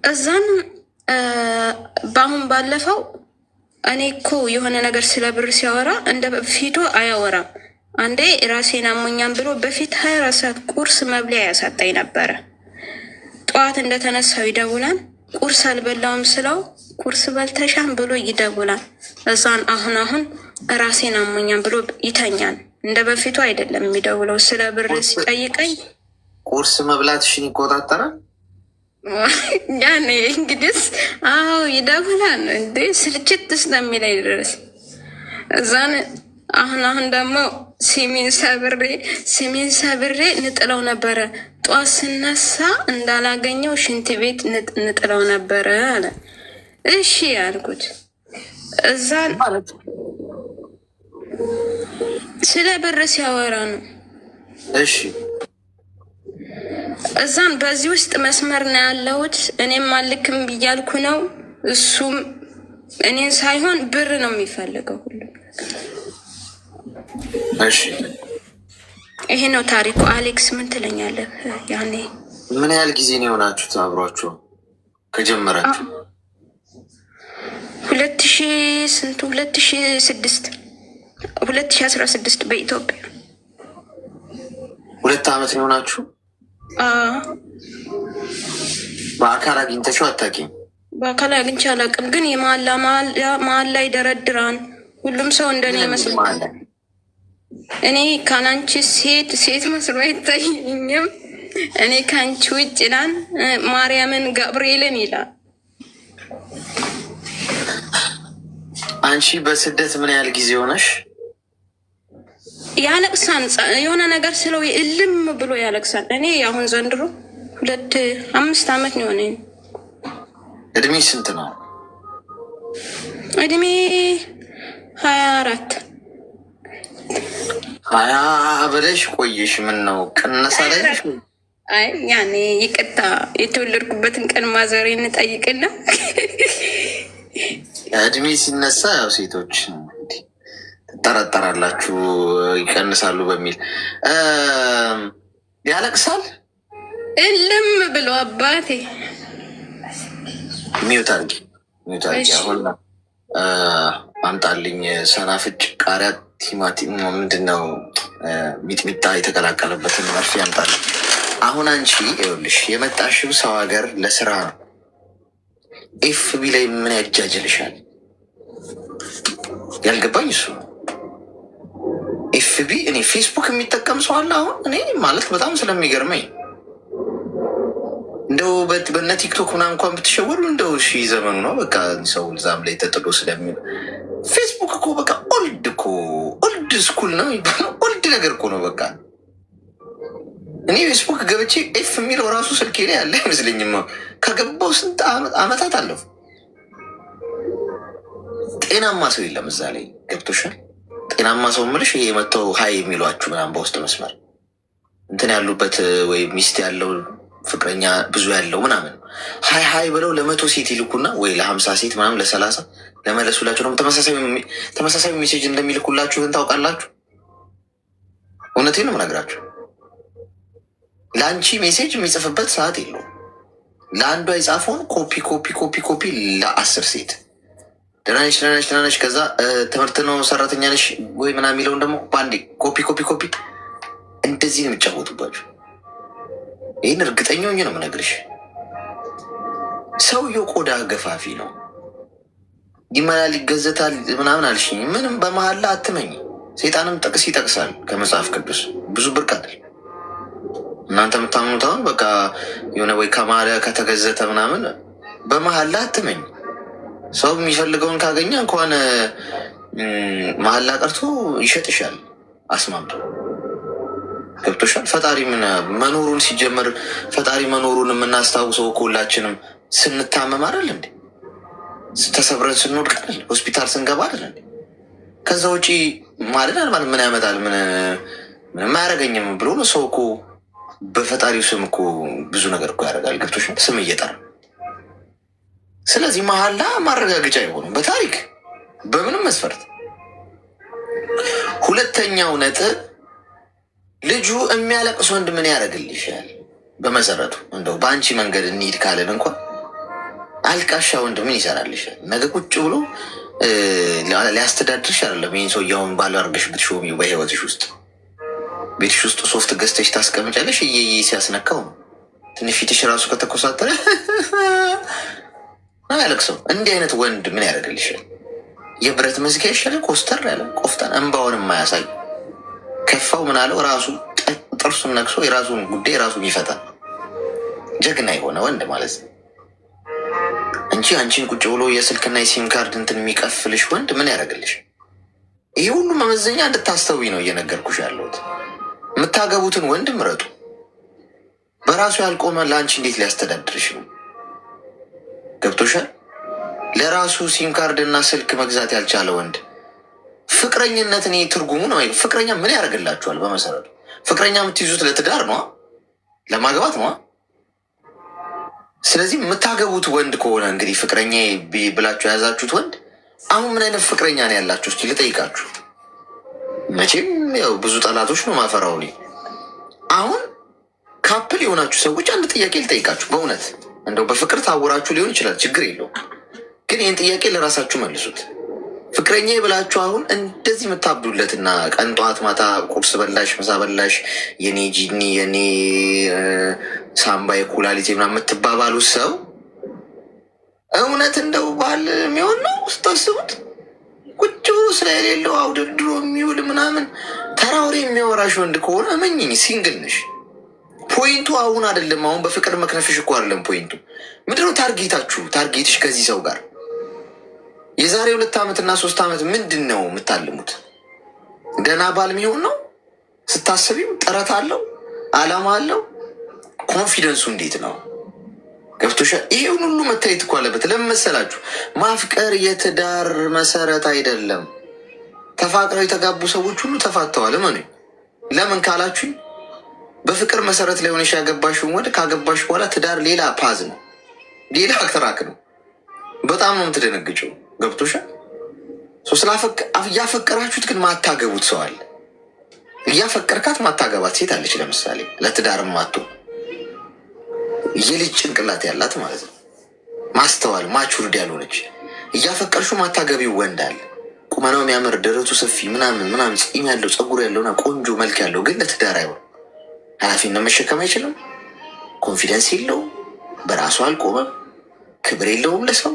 እዛን በአሁን ባለፈው እኔ እኮ የሆነ ነገር ስለ ብር ሲያወራ እንደ በፊቱ አያወራም። አንዴ ራሴን አሞኛም ብሎ በፊት 24 ሰዓት ቁርስ መብሊያ ያሳጣኝ ነበረ። ጠዋት እንደተነሳው ይደውላል። ቁርስ አልበላውም ስለው ቁርስ በልተሻም ብሎ ይደውላል። እዛን አሁን ራሴን አሞኛም ብሎ ይተኛል። እንደ በፊቱ አይደለም የሚደውለው። ስለ ብር ሲጠይቀኝ ቁርስ መብላትሽን ይቆጣጠራል። ያኔ እንግዲህ ይደውላል እንዴ ስልችት ስለሚላይ ድረስ እዛን አሁን ደግሞ ሲሚን ሰብሬ ንጥለው ነበረ። ጧት ስነሳ እንዳላገኘው ሽንት ቤት ንጥለው ነበረ አለ። እሺ ያልኩት እዛን ስለ ብር ሲያወራ ነው። እሺ እዛን በዚህ ውስጥ መስመር ነው ያለሁት። እኔም አልክም ብያልኩ ነው። እሱም እኔን ሳይሆን ብር ነው የሚፈልገው ሁሉ። እሺ ይሄ ነው ታሪኩ። አሌክስ ምን ትለኛለህ? ያኔ ምን ያህል ጊዜ ነው የሆናችሁት አብሯችሁ ከጀመራችሁ? 2016 በኢትዮጵያ 2 ዓመት ነው የሆናችሁ? በአካል አግኝተሽው አታውቂም? በአካል አግኝቼ አላውቅም፣ ግን መሀል ላይ ደረድራን። ሁሉም ሰው እንደኔ ይመስላል። እኔ ካላንቺ ሴት መስሎ አይታየኝም። እኔ ከአንቺ ውጭ ይላል። ማርያምን ገብርኤልን ይላል። አንቺ በስደት ምን ያህል ጊዜ ሆነሽ? ያለቅሳን የሆነ ነገር ስለው እልም ብሎ ያለቅሳል። እኔ አሁን ዘንድሮ 5 ዓመት ነው የሆነኝ። እድሜ ስንት ነው? እድሜ 24 20 ብለሽ ቆየሽ። ምን ነው ቅነሳ ላይ ነሽ? አይ ያኔ ይቅጣ የተወለድኩበትን ቀን ማዘሬ እንጠይቅና እድሜ ሲነሳ ያው ሴቶች ትጠረጠራላችሁ ይቀንሳሉ በሚል ያለቅሳል። እልም ብሎ አባቴ ሚውት አድርጊ። አሁን አምጣልኝ ሰናፍጭ፣ ቃሪያ፣ ቲማቲም ምንድነው ሚጥሚጣ የተቀላቀለበትን መርፌ አምጣልኝ። አሁን አንቺ ይኸውልሽ የመጣሽው ሰው ሀገር ለስራ ነው። ኤፍቢ ላይ ምን ያጃጅልሻል? ያልገባኝ እሱ ኤፍቢ። እኔ ፌስቡክ የሚጠቀም ሰው አለ አሁን። እኔ ማለት በጣም ስለሚገርመኝ እንደው በነ ቲክቶክ ምናምን እንኳን ብትሸወሉ እንደው ዘመኑ ነው በቃ። ሰው ዛም ላይ ተጥሎ ስለሚል ፌስቡክ እኮ በቃ ኦልድ ስኩል ነው የሚባለው። ኦልድ ነገር እኮ ነው በቃ። እኔ ፌስቡክ ገብቼ ኤፍ የሚለው ራሱ ስልኬ ላይ ያለ አይመስለኝም። ከገባው ስንት ዓመታት አለፉ። ጤናማ ሰው የለም እዛ ላይ ገብቶሻል። ጤናማ ሰው ምልሽ ይሄ የመተው ሀይ የሚሏችሁ ምናምን በውስጥ መስመር እንትን ያሉበት ወይ ሚስት ያለው ፍቅረኛ ብዙ ያለው ምናምን ሀይ ብለው 100 ሴት ይልኩና ወይ ለ50 ሴት ምናምን ለ30 ለመለሱላችሁ ነው። ተመሳሳይ ሜሴጅ እንደሚልኩላችሁ ግን ታውቃላችሁ። እውነቴን ነው የምነግራችሁ። ለአንቺ ሜሴጅ የሚጽፍበት ሰዓት የለውም። ለአንዷ የጻፈውን ኮፒ ለ10 ሴት ደህና ነሽ፣ ከዛ ትምህርት ነው ሰራተኛ ነሽ ወይ ምናምን የሚለውን ደግሞ በአንዴ ኮፒ እንደዚህ ነው የሚጫወቱባችሁ። ይህን እርግጠኛ ሆኜ ነው የምነግርሽ። ሰውየው ቆዳ ገፋፊ ነው። ይመላል፣ ይገዘታል ምናምን አልሽኝ። ምንም በመሀላ አትመኝ። ሴጣንም ጥቅስ ይጠቅሳል ከመጽሐፍ ቅዱስ ብዙ ብርቅ አይደል። እናንተ የምታምኑት አሁን በቃ የሆነ ወይ ከማለ ከተገዘተ ምናምን በመሀላ አትመኝ። ሰው የሚፈልገውን ካገኘ እንኳን መሀላ ቀርቶ ይሸጥሻል አስማምቶ። ገብቶሻል። ፈጣሪ መኖሩን ሲጀመር ፈጣሪ መኖሩን የምናስታውሰው ሁላችንም ስንታመም አይደል እንዴ? ተሰብረን ስንወድቅ አይደል? ሆስፒታል ስንገባ አይደል እንዴ? ከዛ ውጪ ማለት አልማል ምን ያመጣል ምንም አያደርገኝም ብሎ ነው ሰው እኮ በፈጣሪው ስም እኮ ብዙ ነገር እኮ ያደርጋል። ገብቶሻል። ስም እየጠራ ስለዚህ መሀላ ማረጋገጫ አይሆኑም በታሪክ በምንም መስፈርት። ሁለተኛው ነጥብ ልጁ የሚያለቅስ ወንድ ምን ያደርግልሻል? በመሰረቱ እንደው በአንቺ መንገድ እንሂድ ካለን እንኳን አልቃሻ ወንድ ምን ይሰራልሽ? ነገ ቁጭ ብሎ ሊያስተዳድርሽ አይደለም። ይህን ሰው እያሁን ባለ አርገሽ ብትሾሚ በህይወትሽ ውስጥ ቤትሽ ውስጥ ሶፍት ገዝተሽ ታስቀምጫለሽ። እየየ ሲያስነካው ነው ትንሽ ፊትሽ ራሱ ከተኮሳተረ አያለቅሰው። እንዲህ አይነት ወንድ ምን ያደርግልሻል? የብረት መዝጊያ ይሻለ ኮስተር ያለ ቆፍጣን እንባውን የማያሳይ ከፋው ምን አለው ራሱ ጥርሱን ነክሶ የራሱን ጉዳይ ራሱን ይፈታል። ጀግና የሆነ ወንድ ማለት ነው እንጂ አንቺን ቁጭ ብሎ የስልክና የሲም ካርድ እንትን የሚቀፍልሽ ወንድ ምን ያደርግልሽ? ይሄ ሁሉ መመዘኛ እንድታስተውይ ነው እየነገርኩሽ ያለሁት። የምታገቡትን ወንድ ምረጡ። በራሱ ያልቆመ ለአንቺ እንዴት ሊያስተዳድርሽ ነው? ገብቶሻል? ለራሱ ሲም ካርድ እና ስልክ መግዛት ያልቻለ ወንድ ፍቅረኝነት እኔ ትርጉሙ ነው። ፍቅረኛ ምን ያደርግላችኋል? በመሰረቱ ፍቅረኛ የምትይዙት ለትዳር ነዋ፣ ለማግባት ነዋ። ስለዚህ የምታገቡት ወንድ ከሆነ እንግዲህ ፍቅረኛ ብላችሁ የያዛችሁት ወንድ አሁን ምን አይነት ፍቅረኛ ነው ያላችሁ? እስኪ ልጠይቃችሁ። መቼም ያው ብዙ ጠላቶች ነው ማፈራው። አሁን ካፕል የሆናችሁ ሰዎች አንድ ጥያቄ ልጠይቃችሁ። በእውነት እንደው በፍቅር ታወራችሁ ሊሆን ይችላል፣ ችግር የለውም። ግን ይህን ጥያቄ ለራሳችሁ መልሱት። ፍቅረኛ ብላችሁ አሁን እንደዚህ የምታብዱለትና ቀን ጠዋት ማታ ቁርስ በላሽ፣ ምሳ በላሽ፣ የኔ ጂኒ፣ የኔ ሳምባ፣ የኩላሊቴ ምናምን የምትባባሉት ሰው እውነት እንደው ባል የሚሆን ነው ስታስቡት? ቁጭ ስለሌለው አውደድሮ የሚውል ምናምን ተራውሬ የሚያወራሽ ወንድ ከሆነ እመኝኝ ሲንግል ነሽ። ፖይንቱ አሁን አይደለም። አሁን በፍቅር መክነፍሽ እኮ አይደለም ፖይንቱ። ምንድነው ታርጌታችሁ? ታርጌትሽ ከዚህ ሰው ጋር የዛሬ 2 ዓመትና 3 ዓመት ምንድን ነው የምታልሙት? ገና ባል የሚሆን ነው ስታስቢው? ጥረት አለው፣ አላማ አለው። ኮንፊደንሱ እንዴት ነው? ገብቶሻል? ይሄውን ሁሉ መታየት እኮ አለበት። ለምን መሰላችሁ? ማፍቀር የትዳር መሰረት አይደለም። ተፋቅረው የተጋቡ ሰዎች ሁሉ ተፋተዋል። ለምን ካላችሁኝ በፍቅር መሰረት ላይ ሆነሽ ያገባሽውን ወንድ ካገባሽ በኋላ ትዳር ሌላ ፓዝ ነው፣ ሌላ ትራክ ነው። በጣም ነው የምትደነግጨው። ገብቶሻል? እያፈቀራችሁት ግን ማታገቡት ሰው አለ። እያፈቀርካት ማታገባት ሴት አለች። ለምሳሌ ለትዳርም ማቶ የልጅ ጭንቅላት ያላት ማለት ነው፣ ማስተዋል ማቹርድ ያልሆነች። እያፈቀርሹ ማታገቢው ወንድ አለ። ቁመናው የሚያምር ደረቱ ሰፊ ምናምን ፂም ያለው ፀጉር ያለውና ቆንጆ መልክ ያለው ግን ለትዳር አይሆን። ኃላፊነት መሸከም አይችልም። ኮንፊደንስ የለውም። በራሱ አልቆመም። ክብር የለውም ለሰው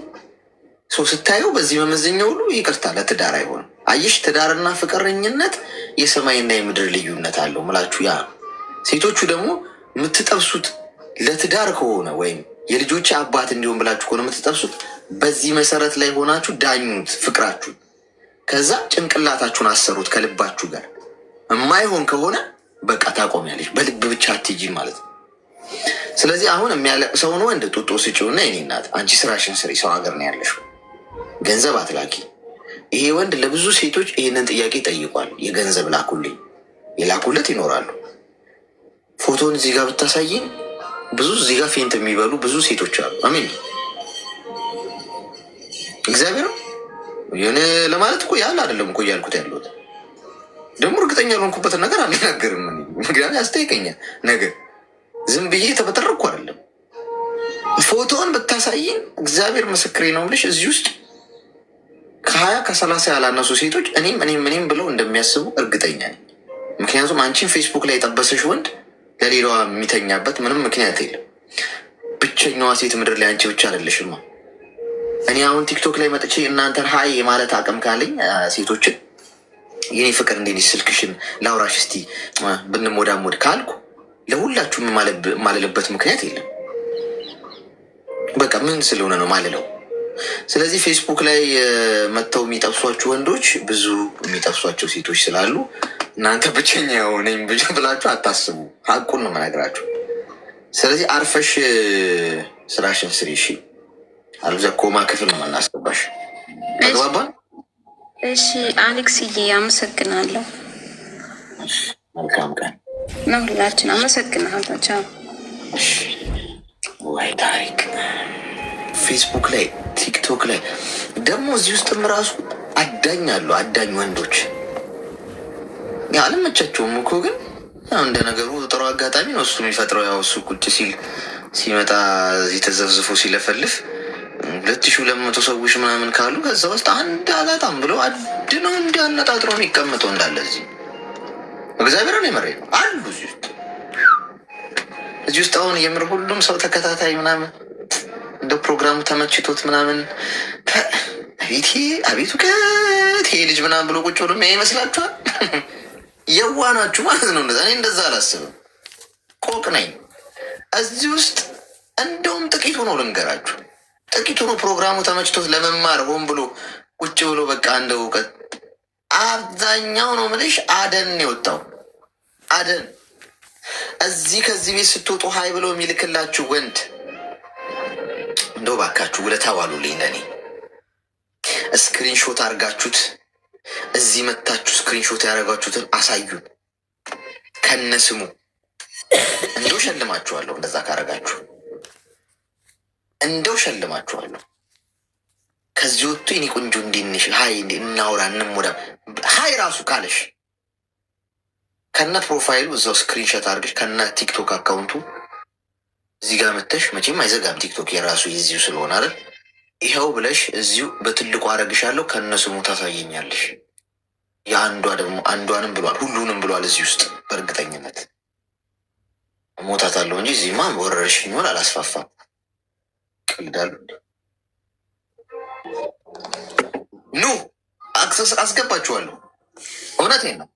ሰው ስታየው በዚህ መመዘኛ ሁሉ ይቅርታ ለትዳር አይሆንም። አየሽ፣ ትዳርና ፍቅረኝነት የሰማይና የምድር ልዩነት አለው ምላችሁ። ያ ሴቶቹ ደግሞ የምትጠብሱት ለትዳር ከሆነ ወይም የልጆች አባት እንዲሆን ብላችሁ ከሆነ የምትጠብሱት በዚህ መሰረት ላይ ሆናችሁ ዳኙት ፍቅራችሁ። ከዛ ጭንቅላታችሁን አሰሩት ከልባችሁ ጋር። የማይሆን ከሆነ በቃ ታቆሚያለሽ። በልብ ብቻ አትጂ ማለት ነው። ስለዚህ አሁን የሚያለቅሰውን ወንድ ጡጦ ስጪውና የኔ እናት አንቺ ስራሽን ስሪ። ሰው ሀገር ነው ያለሽው፣ ገንዘብ አትላኪ። ይሄ ወንድ ለብዙ ሴቶች ይህንን ጥያቄ ጠይቋል። የገንዘብ ላኩልኝ፣ የላኩለት ይኖራሉ። ፎቶን እዚህ ጋር ብታሳይኝ ብዙ እዚህ ጋር ፌንት የሚበሉ ብዙ ሴቶች አሉ። አሜን እግዚአብሔር የሆነ ለማለት እኮ ያህል አይደለም እኮ እያልኩት ያለሁት። ደግሞ እርግጠኛ ያልሆንኩበትን ነገር አልናገርም። ምክንያቱም ያስጠይቀኛል ነገር ዝም ብዬ የተበጠረኩ አይደለም። ፎቶውን ብታሳይን እግዚአብሔር ምስክሬ ነው ብለሽ እዚህ ውስጥ ከ20 ከ30 ያላነሱ ሴቶች እኔም ብለው እንደሚያስቡ እርግጠኛ ነኝ። ምክንያቱም አንቺን ፌስቡክ ላይ የጠበሰሽ ወንድ ለሌላዋ የሚተኛበት ምንም ምክንያት የለም። ብቸኛዋ ሴት ምድር ላይ አንቺ ብቻ አይደለሽማ። እኔ አሁን ቲክቶክ ላይ መጥቼ እናንተን ሀይ የማለት አቅም ካለኝ ሴቶችን የኔ ፍቅር እንዴት ስልክሽን ላውራሽ እስቲ ብንሞዳሞድ ካልኩ ለሁላችሁም የማልልበት ምክንያት የለም። በቃ ምን ስለሆነ ነው ማልለው? ስለዚህ ፌስቡክ ላይ መጥተው የሚጠብሷችሁ ወንዶች ብዙ የሚጠብሷቸው ሴቶች ስላሉ እናንተ ብቸኛ የሆነኝ ብላችሁ አታስቡ። ሀቁን ነው የምነግራችሁ። ስለዚህ አርፈሽ ስራሽን ስሪ እሺ። አልብዛ ኮማ ክፍል ነው የምናስገባሽ። ተግባባን? እሺ አሌክስዬ አመሰግናለሁ። መልካም ቀን ለሁላችን። አመሰግናለሁ። ቻው። ወይ ታሪክ ፌስቡክ ላይ ቲክቶክ ላይ ደግሞ እዚህ ውስጥም ራሱ አዳኝ አሉ። አዳኝ ወንዶች አልመቻቸውም እኮ ግን ያው እንደ ነገሩ ጥሩ አጋጣሚ ነው እሱ የሚፈጥረው። ያው እሱ ቁጭ ሲል ሲመጣ እዚህ ተዘብዝፎ ሲለፈልፍ 2200 ሰዎች ምናምን ካሉ ከዛ ውስጥ አንድ አላጣም ብሎ አድነው እንዲያነጣጥሮ የሚቀምጠው እንዳለ እዚህ እግዚአብሔርን የመሬ ነው አሉ እዚህ ውስጥ አሁን የምር ሁሉም ሰው ተከታታይ ምናምን እንደ ፕሮግራሙ ተመችቶት ምናምን አቤቱ ከት ልጅ ምናምን ብሎ ቁጭ ብሎ ይመስላችኋል? የዋናችሁ ማለት ነው። እኔ እንደዛ አላስብም። ቆቅ ነኝ እዚህ ውስጥ እንደውም ጥቂቱ ነው ልንገራችሁ፣ ጥቂቱ ነው ፕሮግራሙ ተመችቶት ለመማር ሆን ብሎ ቁጭ ብሎ በቃ እንደ እውቀት። አብዛኛው ነው ምልሽ አደን የወጣው አደን እዚህ ከዚህ ቤት ስትወጡ ሀይ ብሎ የሚልክላችሁ ወንድ እንደው ባካችሁ ውለታ ዋሉልኝ። ለእኔ ስክሪንሾት አድርጋችሁት እዚህ መታችሁ ስክሪንሾት ያደረጋችሁትን አሳዩን ከነስሙ። እንደው ሸልማችኋለሁ፣ እንደዛ ካረጋችሁ እንደው ሸልማችኋለሁ። ከዚህ ወጥቶ የኔ ቆንጆ እንዲንሽ ሀይ እናውራ እንሞዳ ሀይ ራሱ ካለሽ ከነ ፕሮፋይሉ እዛው ስክሪንሾት አድርገሽ ከነ ቲክቶክ አካውንቱ እዚህ ጋር መተሽ መቼም አይዘጋም ቲክቶክ የራሱ የዚሁ ስለሆነ አይደል? ይኸው ብለሽ እዚሁ በትልቁ አረግሻለሁ ከነስሙ ታሳየኛለሽ። የአንዷ ደግሞ አንዷንም ብሏል ሁሉንም ብሏል። እዚህ ውስጥ በእርግጠኝነት ሞታታለሁ እንጂ እዚህማ ወረርሽኝ ሆን አላስፋፋም። ቀልዳሉ። ኑ አክሰስ አስገባችኋለሁ። እውነቴን ነው።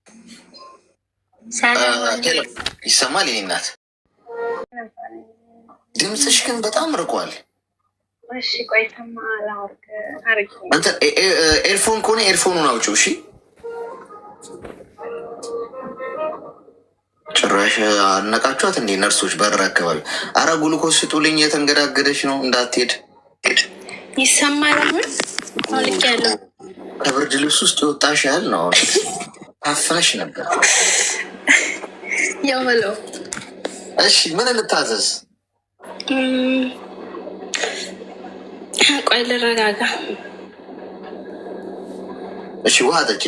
ይሰማል? የኔ እናት ድምፅሽ ግን በጣም ርቋል። ኤርፎን ከሆነ ኤርፎኑን አውጪው። እሺ ጭራሽ አነቃችኋት እንዴ ነርሶች? በር አካባቢ አረ ጉልኮስ ስጡልኝ፣ የተንገዳገደች ነው እንዳትሄድ። ይሰማል? አሁን አልቅ ያለው ከብርድ ልብስ ውስጥ የወጣሽ ያህል ነው። ታፍነሽ ነበር። ያው በለው። እሺ ምን እንታዘዝ? ቆይ ልረጋጋ። እሺ ውሃ ጠጪ።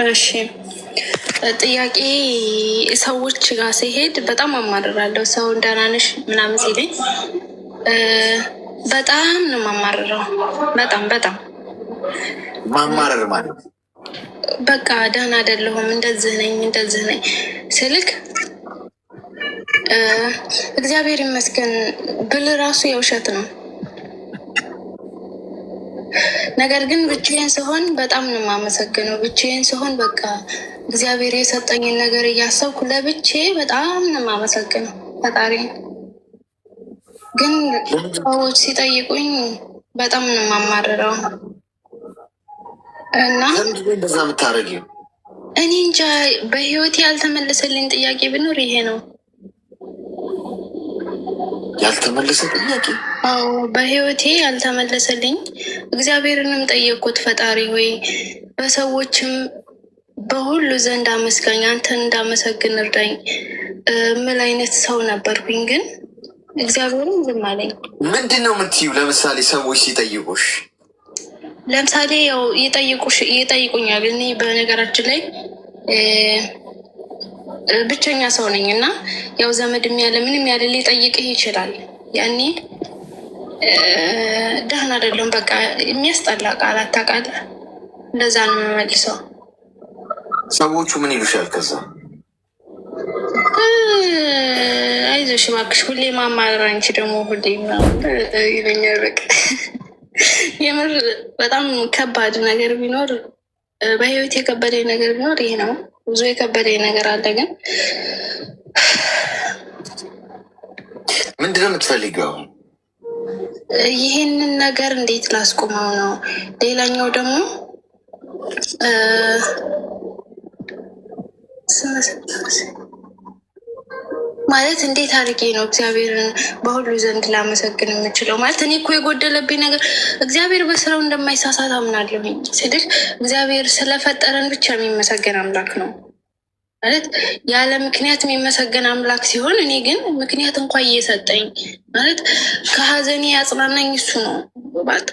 እሺ ጥያቄ ሰዎች ጋር ሲሄድ በጣም አማርራለሁ። ሰው ደህና ነሽ ምናምን ሲለኝ በጣም ነው የማማርረው። በጣም በጣም ማማረር ማለት በቃ ደህና አይደለሁም እንደዚህ ነኝ ስልክ እግዚአብሔር ይመስገን ብል ራሱ የውሸት ነው። ነገር ግን ብቻዬን ስሆን በጣም ነው የማመሰግነው። ብቻዬን ስሆን በቃ እግዚአብሔር የሰጠኝን ነገር እያሰብኩ ለብቻዬ በጣም ነው የማመሰግነው ፈጣሪ። ግን ሰዎች ሲጠይቁኝ በጣም ነው የማማርረው እና እንደዛ የምታደርጊው እኔ እንጃ። በህይወቴ ያልተመለሰልኝ ጥያቄ ቢኖር ይሄ ነው። ያልተመለሰ ጥያቄ? አዎ በህይወቴ ያልተመለሰልኝ። እግዚአብሔርንም ጠየቅኩት፣ ፈጣሪ ወይ በሰዎችም በሁሉ ዘንድ አመስጋኝ፣ አንተን እንዳመሰግን እርዳኝ። ምን አይነት ሰው ነበርኩኝ? ግን እግዚአብሔርም ዝም አለኝ። ምንድን ነው የምትይው? ለምሳሌ ሰዎች ሲጠይቁሽ ለምሳሌ ያው ይጠይቁኛል። እኔ በነገራችን ላይ ብቸኛ ሰው ነኝ እና ያው ዘመድም ያለ ምንም ያለ ሊጠይቅህ ይችላል። ያኔ ደህና አይደለም በቃ የሚያስጠላ ቃላት ታውቃለህ። እንደዛ ነው የምመልሰው። ሰዎቹ ምን ይሉሻል? ከዛ አይዞሽ እባክሽ ሁሌ ማማረር አንቺ ደግሞ ሁሌ ይለኛል። በቃ የምር በጣም ከባድ ነገር ቢኖር በህይወት የከበደኝ ነገር ቢኖር ይሄ ነው። ብዙ የከበደኝ ነገር አለ። ግን ምንድነው የምትፈልገው? ይህንን ነገር እንዴት ላስቆመው ነው። ሌላኛው ደግሞ ማለት እንዴት አድርጌ ነው እግዚአብሔርን በሁሉ ዘንድ ላመሰግን የምችለው? ማለት እኔ እኮ የጎደለብኝ ነገር እግዚአብሔር በስራው እንደማይሳሳት አምናለሁኝ ስልክ እግዚአብሔር ስለፈጠረን ብቻ የሚመሰገን አምላክ ነው ማለት ያለ ምክንያት የሚመሰገን አምላክ ሲሆን፣ እኔ ግን ምክንያት እንኳን እየሰጠኝ ማለት ከሀዘኔ ያጽናናኝ እሱ ነው። ማለት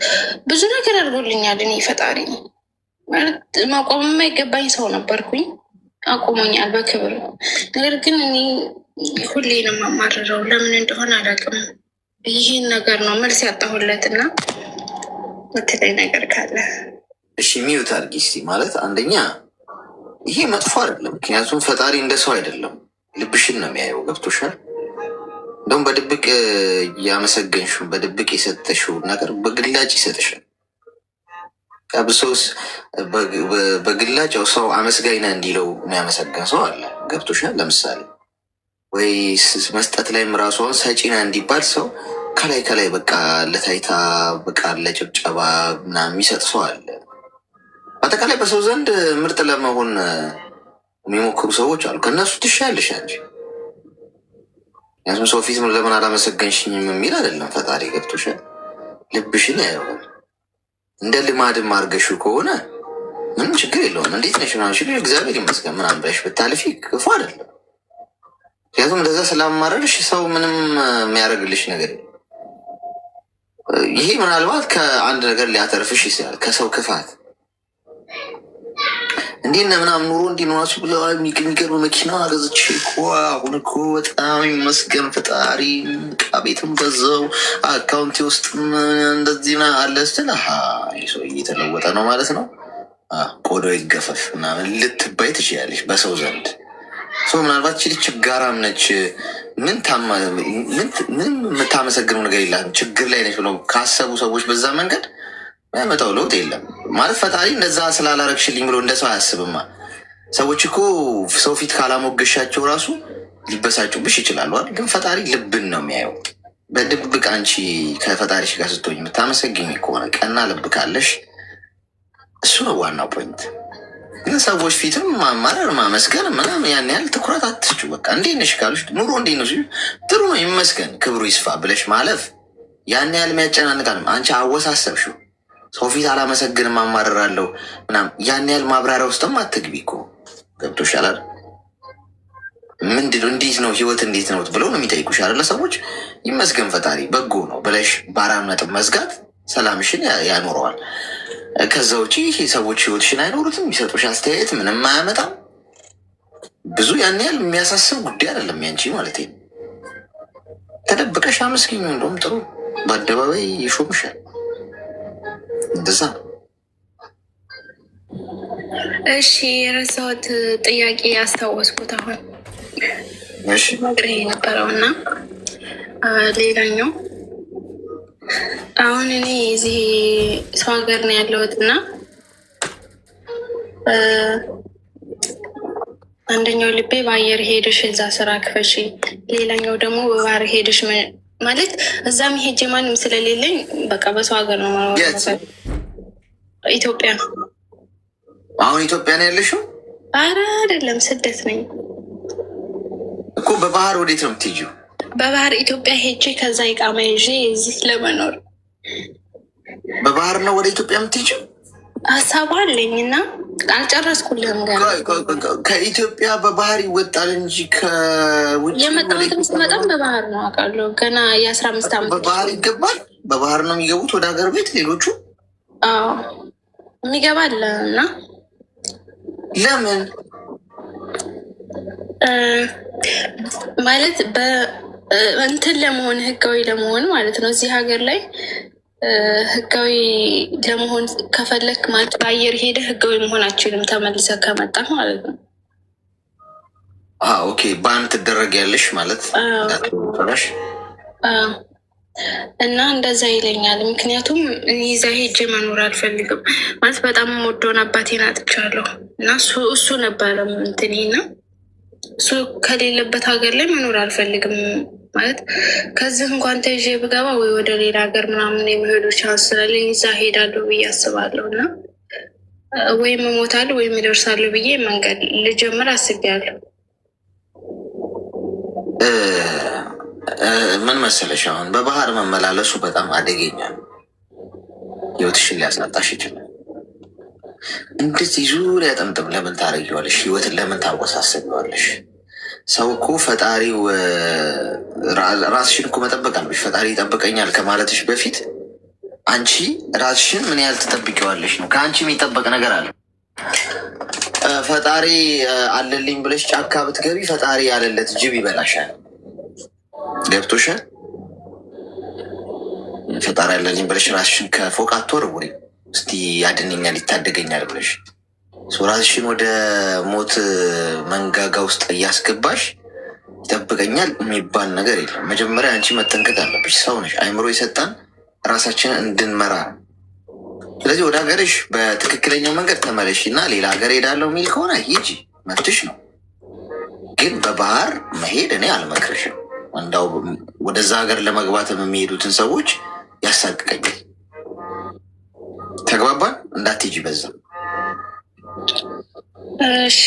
ብዙ ነገር አድርጎልኛል። እኔ ፈጣሪ ማለት መቆም የማይገባኝ ሰው ነበርኩኝ። አቁሞኛል በክብር። ነገር ግን እኔ ሁሌ ነው የማማርረው፣ ለምን እንደሆነ አላውቅም። ይህን ነገር ነው መልስ ያጣሁለት እና በተለይ ነገር ካለ እሺ ሚዩት አድርጊ እስኪ። ማለት አንደኛ ይሄ መጥፎ አይደለም፣ ምክንያቱም ፈጣሪ እንደ ሰው አይደለም፣ ልብሽን ነው የሚያየው። ገብቶሻል? እንደውም በድብቅ ያመሰገንሽው በድብቅ የሰጠሽው ነገር በግላጭ ይሰጥሻል። ብሶስ በግላጭ ሰው አመስጋኝ ነህ እንዲለው የሚያመሰገን ሰው አለ። ገብቶሻል? ለምሳሌ ወይ መስጠት ላይም ራሷን ሰጪ ነህ እንዲባል ሰው ከላይ ከላይ በቃ ለታይታ በቃ ለጭብጨባ ምናምን የሚሰጥ ሰው አለ። በአጠቃላይ በሰው ዘንድ ምርጥ ለመሆን የሚሞክሩ ሰዎች አሉ። ከእነሱ ትሻለሽ እንጂ ያስም ሰው ፊት ለምን አላመሰገንሽኝም የሚል አይደለም ፈጣሪ። ገብቶሻል? ልብሽን ያየዋል። እንደ ልማድም አድርገሽው ከሆነ ምንም ችግር የለውም። እንዴት ነሽ ምናምን ሲሉ እግዚአብሔር ይመስገን ምናምን ብለሽ ብታልፊ ክፉ አይደለም። ምክንያቱም እንደዛ ስላማረርሽ ሰው ምንም የሚያደርግልሽ ነገር የለም። ይሄ ምናልባት ከአንድ ነገር ሊያተርፍሽ ይችላል፣ ከሰው ክፋት። እንዲህ ምናምን ኑሮ እንዲኖራችሁ ብለ የሚገርም መኪና ገዝቼ እኮ አሁን እኮ በጣም ይመስገን ፈጣሪ፣ ዕቃ ቤትም በዛው አካውንቴ ውስጥ እንደዚህ አለ ስትል ሰው እየተለወጠ ነው ማለት ነው። ቆዳው ይገፈፍ ምናምን ልትባይ ትችላለች በሰው ዘንድ። ሰው ምናልባት ችል ችጋራም ነች፣ ምን የምታመሰግነው ነገር የላትም፣ ችግር ላይ ነች ብለው ካሰቡ ሰዎች በዛ መንገድ ያመጣው ለውጥ የለም ማለት። ፈጣሪ እንደዛ ስላላረግሽልኝ ብሎ እንደ ሰው አያስብማ። ሰዎች እኮ ሰው ፊት ካላሞገሻቸው ራሱ ሊበሳጩብሽ ይችላሉ አይደል? ግን ፈጣሪ ልብን ነው የሚያየው። በድብቅ አንቺ ከፈጣሪሽ ጋር ስትሆኝ የምታመሰግኝ ከሆነ ቀና ልብ ካለሽ እሱ ነው ዋናው ፖይንት። ግን ሰዎች ፊትም ማማረር ማመስገን ምናምን ያን ያህል ትኩረት አትስጩ። በቃ እንዴት ነሽ ካሉሽ ኑሮ እንዴት ነው ሲሉ ጥሩ ነው ይመስገን ክብሩ ይስፋ ብለሽ ማለፍ ያን ያህል የሚያጨናንቃል። አንቺ አወሳሰብሽው። ሰው ፊት አላመሰግንም አማርራለሁ ምናምን ያን ያህል ማብራሪያ ውስጥም አትግቢ እኮ። ገብቶሻል? ምንድነው እንዴት ነው ህይወት እንዴት ነው ብለው ነው የሚጠይቁሽ አይደለ? ሰዎች ይመስገን ፈጣሪ በጎ ነው ብለሽ በአራት ነጥብ መዝጋት ሰላምሽን ያኖረዋል። ከዛ ውጭ ይሄ ሰዎች ህይወትሽን አይኖሩትም፣ የሚሰጡሽ አስተያየት ምንም አያመጣም። ብዙ ያን ያህል የሚያሳስብ ጉዳይ አይደለም ያንቺ ማለት ነው። ተደብቀሽ አመስግኝ፣ እንደውም ጥሩ በአደባባይ ይሾምሻል። እንደዛ ነው። እሺ የረሳሁት ጥያቄ ያስታወስኩት አሁን ነግሬ የነበረው እና ሌላኛው አሁን እኔ እዚህ ሰው ሀገር ነው ያለሁት እና አንደኛው ልቤ በአየር ሄድሽ እዛ ስራ ክፈሽ፣ ሌላኛው ደግሞ በባህር ሄድሽ ማለት እዛም ሄጄ ማንም ስለሌለኝ በቃ በሰው ሀገር ነው ማለት ኢትዮጵያ። አሁን ኢትዮጵያ ነው ያለሽው? አረ አይደለም ስደት ነኝ እኮ። በባህር ወዴት ነው የምትሄጂው? በባህር ኢትዮጵያ ሄጄ ከዛ ኢቃማ ይዤ እዚህ ለመኖር። በባህር ነው ወደ ኢትዮጵያ የምትሄጂው? ሀሳቡ አለኝ እና አልጨረስኩልህም ገና። ከኢትዮጵያ በባህር ይወጣል እንጂ ከውጭ የመጣሁትም ስመጣም በባህር ነው አውቃለሁ። ገና የ15 ዓመት በባህር ይገባል። በባህር ነው የሚገቡት ወደ ሀገር ቤት ሌሎቹ። አዎ የሚገባል እና ለምን ማለት እንትን ለመሆን ህጋዊ ለመሆን ማለት ነው እዚህ ሀገር ላይ ህጋዊ ለመሆን ከፈለክ ማለት በአየር ሄደ ህጋዊ መሆን አችልም ተመልሰ ከመጣ ማለት ነው። ኦኬ ባን ትደረግ ያለሽ ማለት እና እንደዛ ይለኛል። ምክንያቱም ይዛ ሄጄ መኖር አልፈልግም ማለት በጣም ወዶን አባቴን አጥቻለሁ እና እሱ ነበረ እንትኔ ነው። እሱ ከሌለበት ሀገር ላይ መኖር አልፈልግም ማለት ከዚህ እንኳን ተይዤ ብገባ ወይ ወደ ሌላ ሀገር ምናምን የሚሄዱ ቻንስ ስላለኝ እዛ ሄዳለሁ ብዬ አስባለሁ እና ወይም እሞታለሁ ወይም እደርሳለሁ ብዬ መንገድ ልጀምር አስቤያለሁ። ምን መሰለሽ አሁን በባህር መመላለሱ በጣም አደገኛ ነው። ህይወትሽን ሊያሳጣሽ ይችላል። እንደዚህ ዙሪያ ጥምጥም ለምን ታደርጊዋለሽ? ህይወትን ለምን ታወሳስቢዋለሽ? ሰው እኮ ፈጣሪው ራስሽን እኮ መጠበቅ አለብሽ። ፈጣሪ ይጠብቀኛል ከማለትሽ በፊት አንቺ ራስሽን ምን ያህል ትጠብቂዋለሽ ነው። ከአንቺ የሚጠበቅ ነገር አለ። ፈጣሪ አለልኝ ብለሽ ጫካ ብትገቢ ፈጣሪ ያለለት ጅብ ይበላሻል። ገብቶሻል? ፈጣሪ አለልኝ ብለሽ ራስሽን ከፎቅ አትወርውሪ። እስቲ ያድነኛል ይታደገኛል ብለሽ ራስሽን ወደ ሞት መንጋጋ ውስጥ እያስገባሽ ይጠብቀኛል የሚባል ነገር የለም። መጀመሪያ አንቺ መጠንቀቅ አለብሽ። ሰው ነሽ፣ አይምሮ የሰጣን ራሳችንን እንድንመራ። ስለዚህ ወደ ሀገርሽ በትክክለኛው መንገድ ተመለሽ እና ሌላ ሀገር ሄዳለሁ የሚል ከሆነ ሂጂ፣ መብትሽ ነው። ግን በባህር መሄድ እኔ አልመክርሽም። እንዳው ወደዛ ሀገር ለመግባት የሚሄዱትን ሰዎች ያሳቅቀኛል። ተግባባን? እንዳትሄጂ በዛ። እሺ፣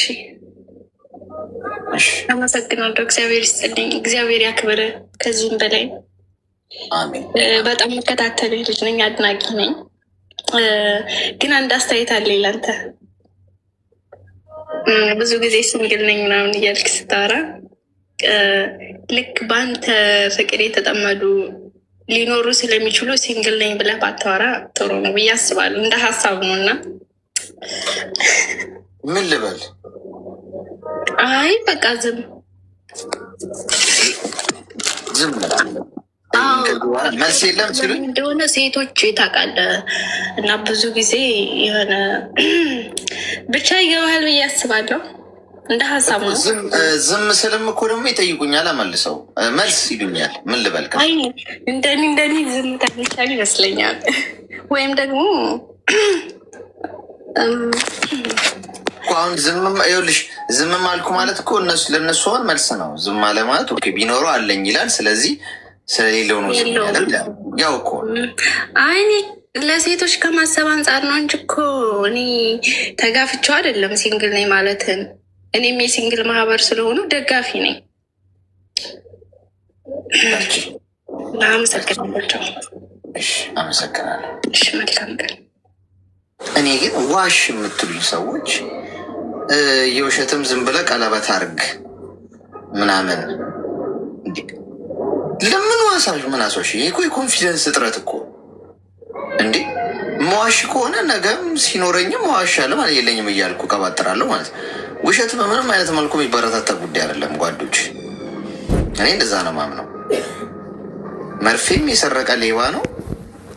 አመሰግናለሁ። እግዚአብሔር ይስጥልኝ፣ እግዚአብሔር ያክብር። ከዚህም በላይ አሜን። በጣም መከታተል ልጅ ነኝ፣ አድናቂ ነኝ። ግን አንድ አስተያየት አለኝ ላንተ። ብዙ ጊዜ ሲንግል ነኝ ምናምን እያልክ ስታወራ ልክ በአንተ ፍቅር የተጠመዱ ሊኖሩ ስለሚችሉ ሲንግል ነኝ ብለህ ባታወራ ጥሩ ነው ብዬ አስባለሁ። እንደ ሀሳብ ነው እና ምን ልበል? አይ በቃ ዝም መልስ የለም ሲሉኝ እንደሆነ ሴቶች ታውቃለህ። እና ብዙ ጊዜ የሆነ ብቻ ይገባሃል ብዬ አስባለሁ። እንደ ሀሳብ ነው። ዝም ስልም እኮ ደግሞ ይጠይቁኛል፣ መልሰው መልስ ይሉኛል። ምን ልበል? እንደኔ ዝም ተሚቻል ይመስለኛል። ወይም ደግሞ አሁን ይኸውልሽ ዝም አልኩ ማለት እኮ ለእነሱ አሁን መልስ ነው። ዝም አለ ማለት ኦኬ ቢኖሩ አለኝ ይላል። ስለዚህ ስለሌለው ነው ያው እኮ አይ ለሴቶች ከማሰብ አንጻር ነው እንጂ እኮ እኔ ተጋፍቼው አይደለም ሲንግል ነኝ ማለትን። እኔም የሲንግል ማህበር ስለሆኑ ደጋፊ ነኝ። አመሰግናለሁ። አመሰግናለሁ። እሺ መልካም ቀን። እኔ ግን ዋሽ የምትሉኝ ሰዎች የውሸትም ዝም ብለህ ቀለበት አርግ ምናምን ለምን ዋሳሽ ምን አሶሽ? ይህ እኮ የኮንፊደንስ እጥረት እኮ እንዴ። መዋሽ ከሆነ ነገም ሲኖረኝም መዋሻለሁ ማለት የለኝም እያልኩ ቀባጥራለሁ ማለት ነው። ውሸት በምንም አይነት መልኩ የሚበረታታ ጉዳይ አይደለም ጓዶች። እኔ እንደዛ ነው ማምነው። መርፌም የሰረቀ ሌባ ነው፣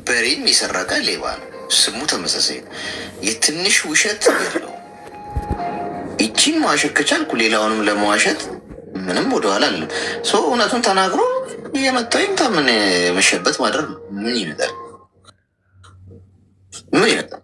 በሬም የሰረቀ ሌባ ነው። ስሙ ተመሳሳይ ነው። የትንሽ ውሸት የለው። ይቺን መዋሸት ከቻልኩ ሌላውንም ለመዋሸት ምንም ወደኋላ አለ። እውነቱን ተናግሮ እየመጣኝ ምን መሸበት ማድረግ ነው። ምን ይመጣል? ምን ይመጣል?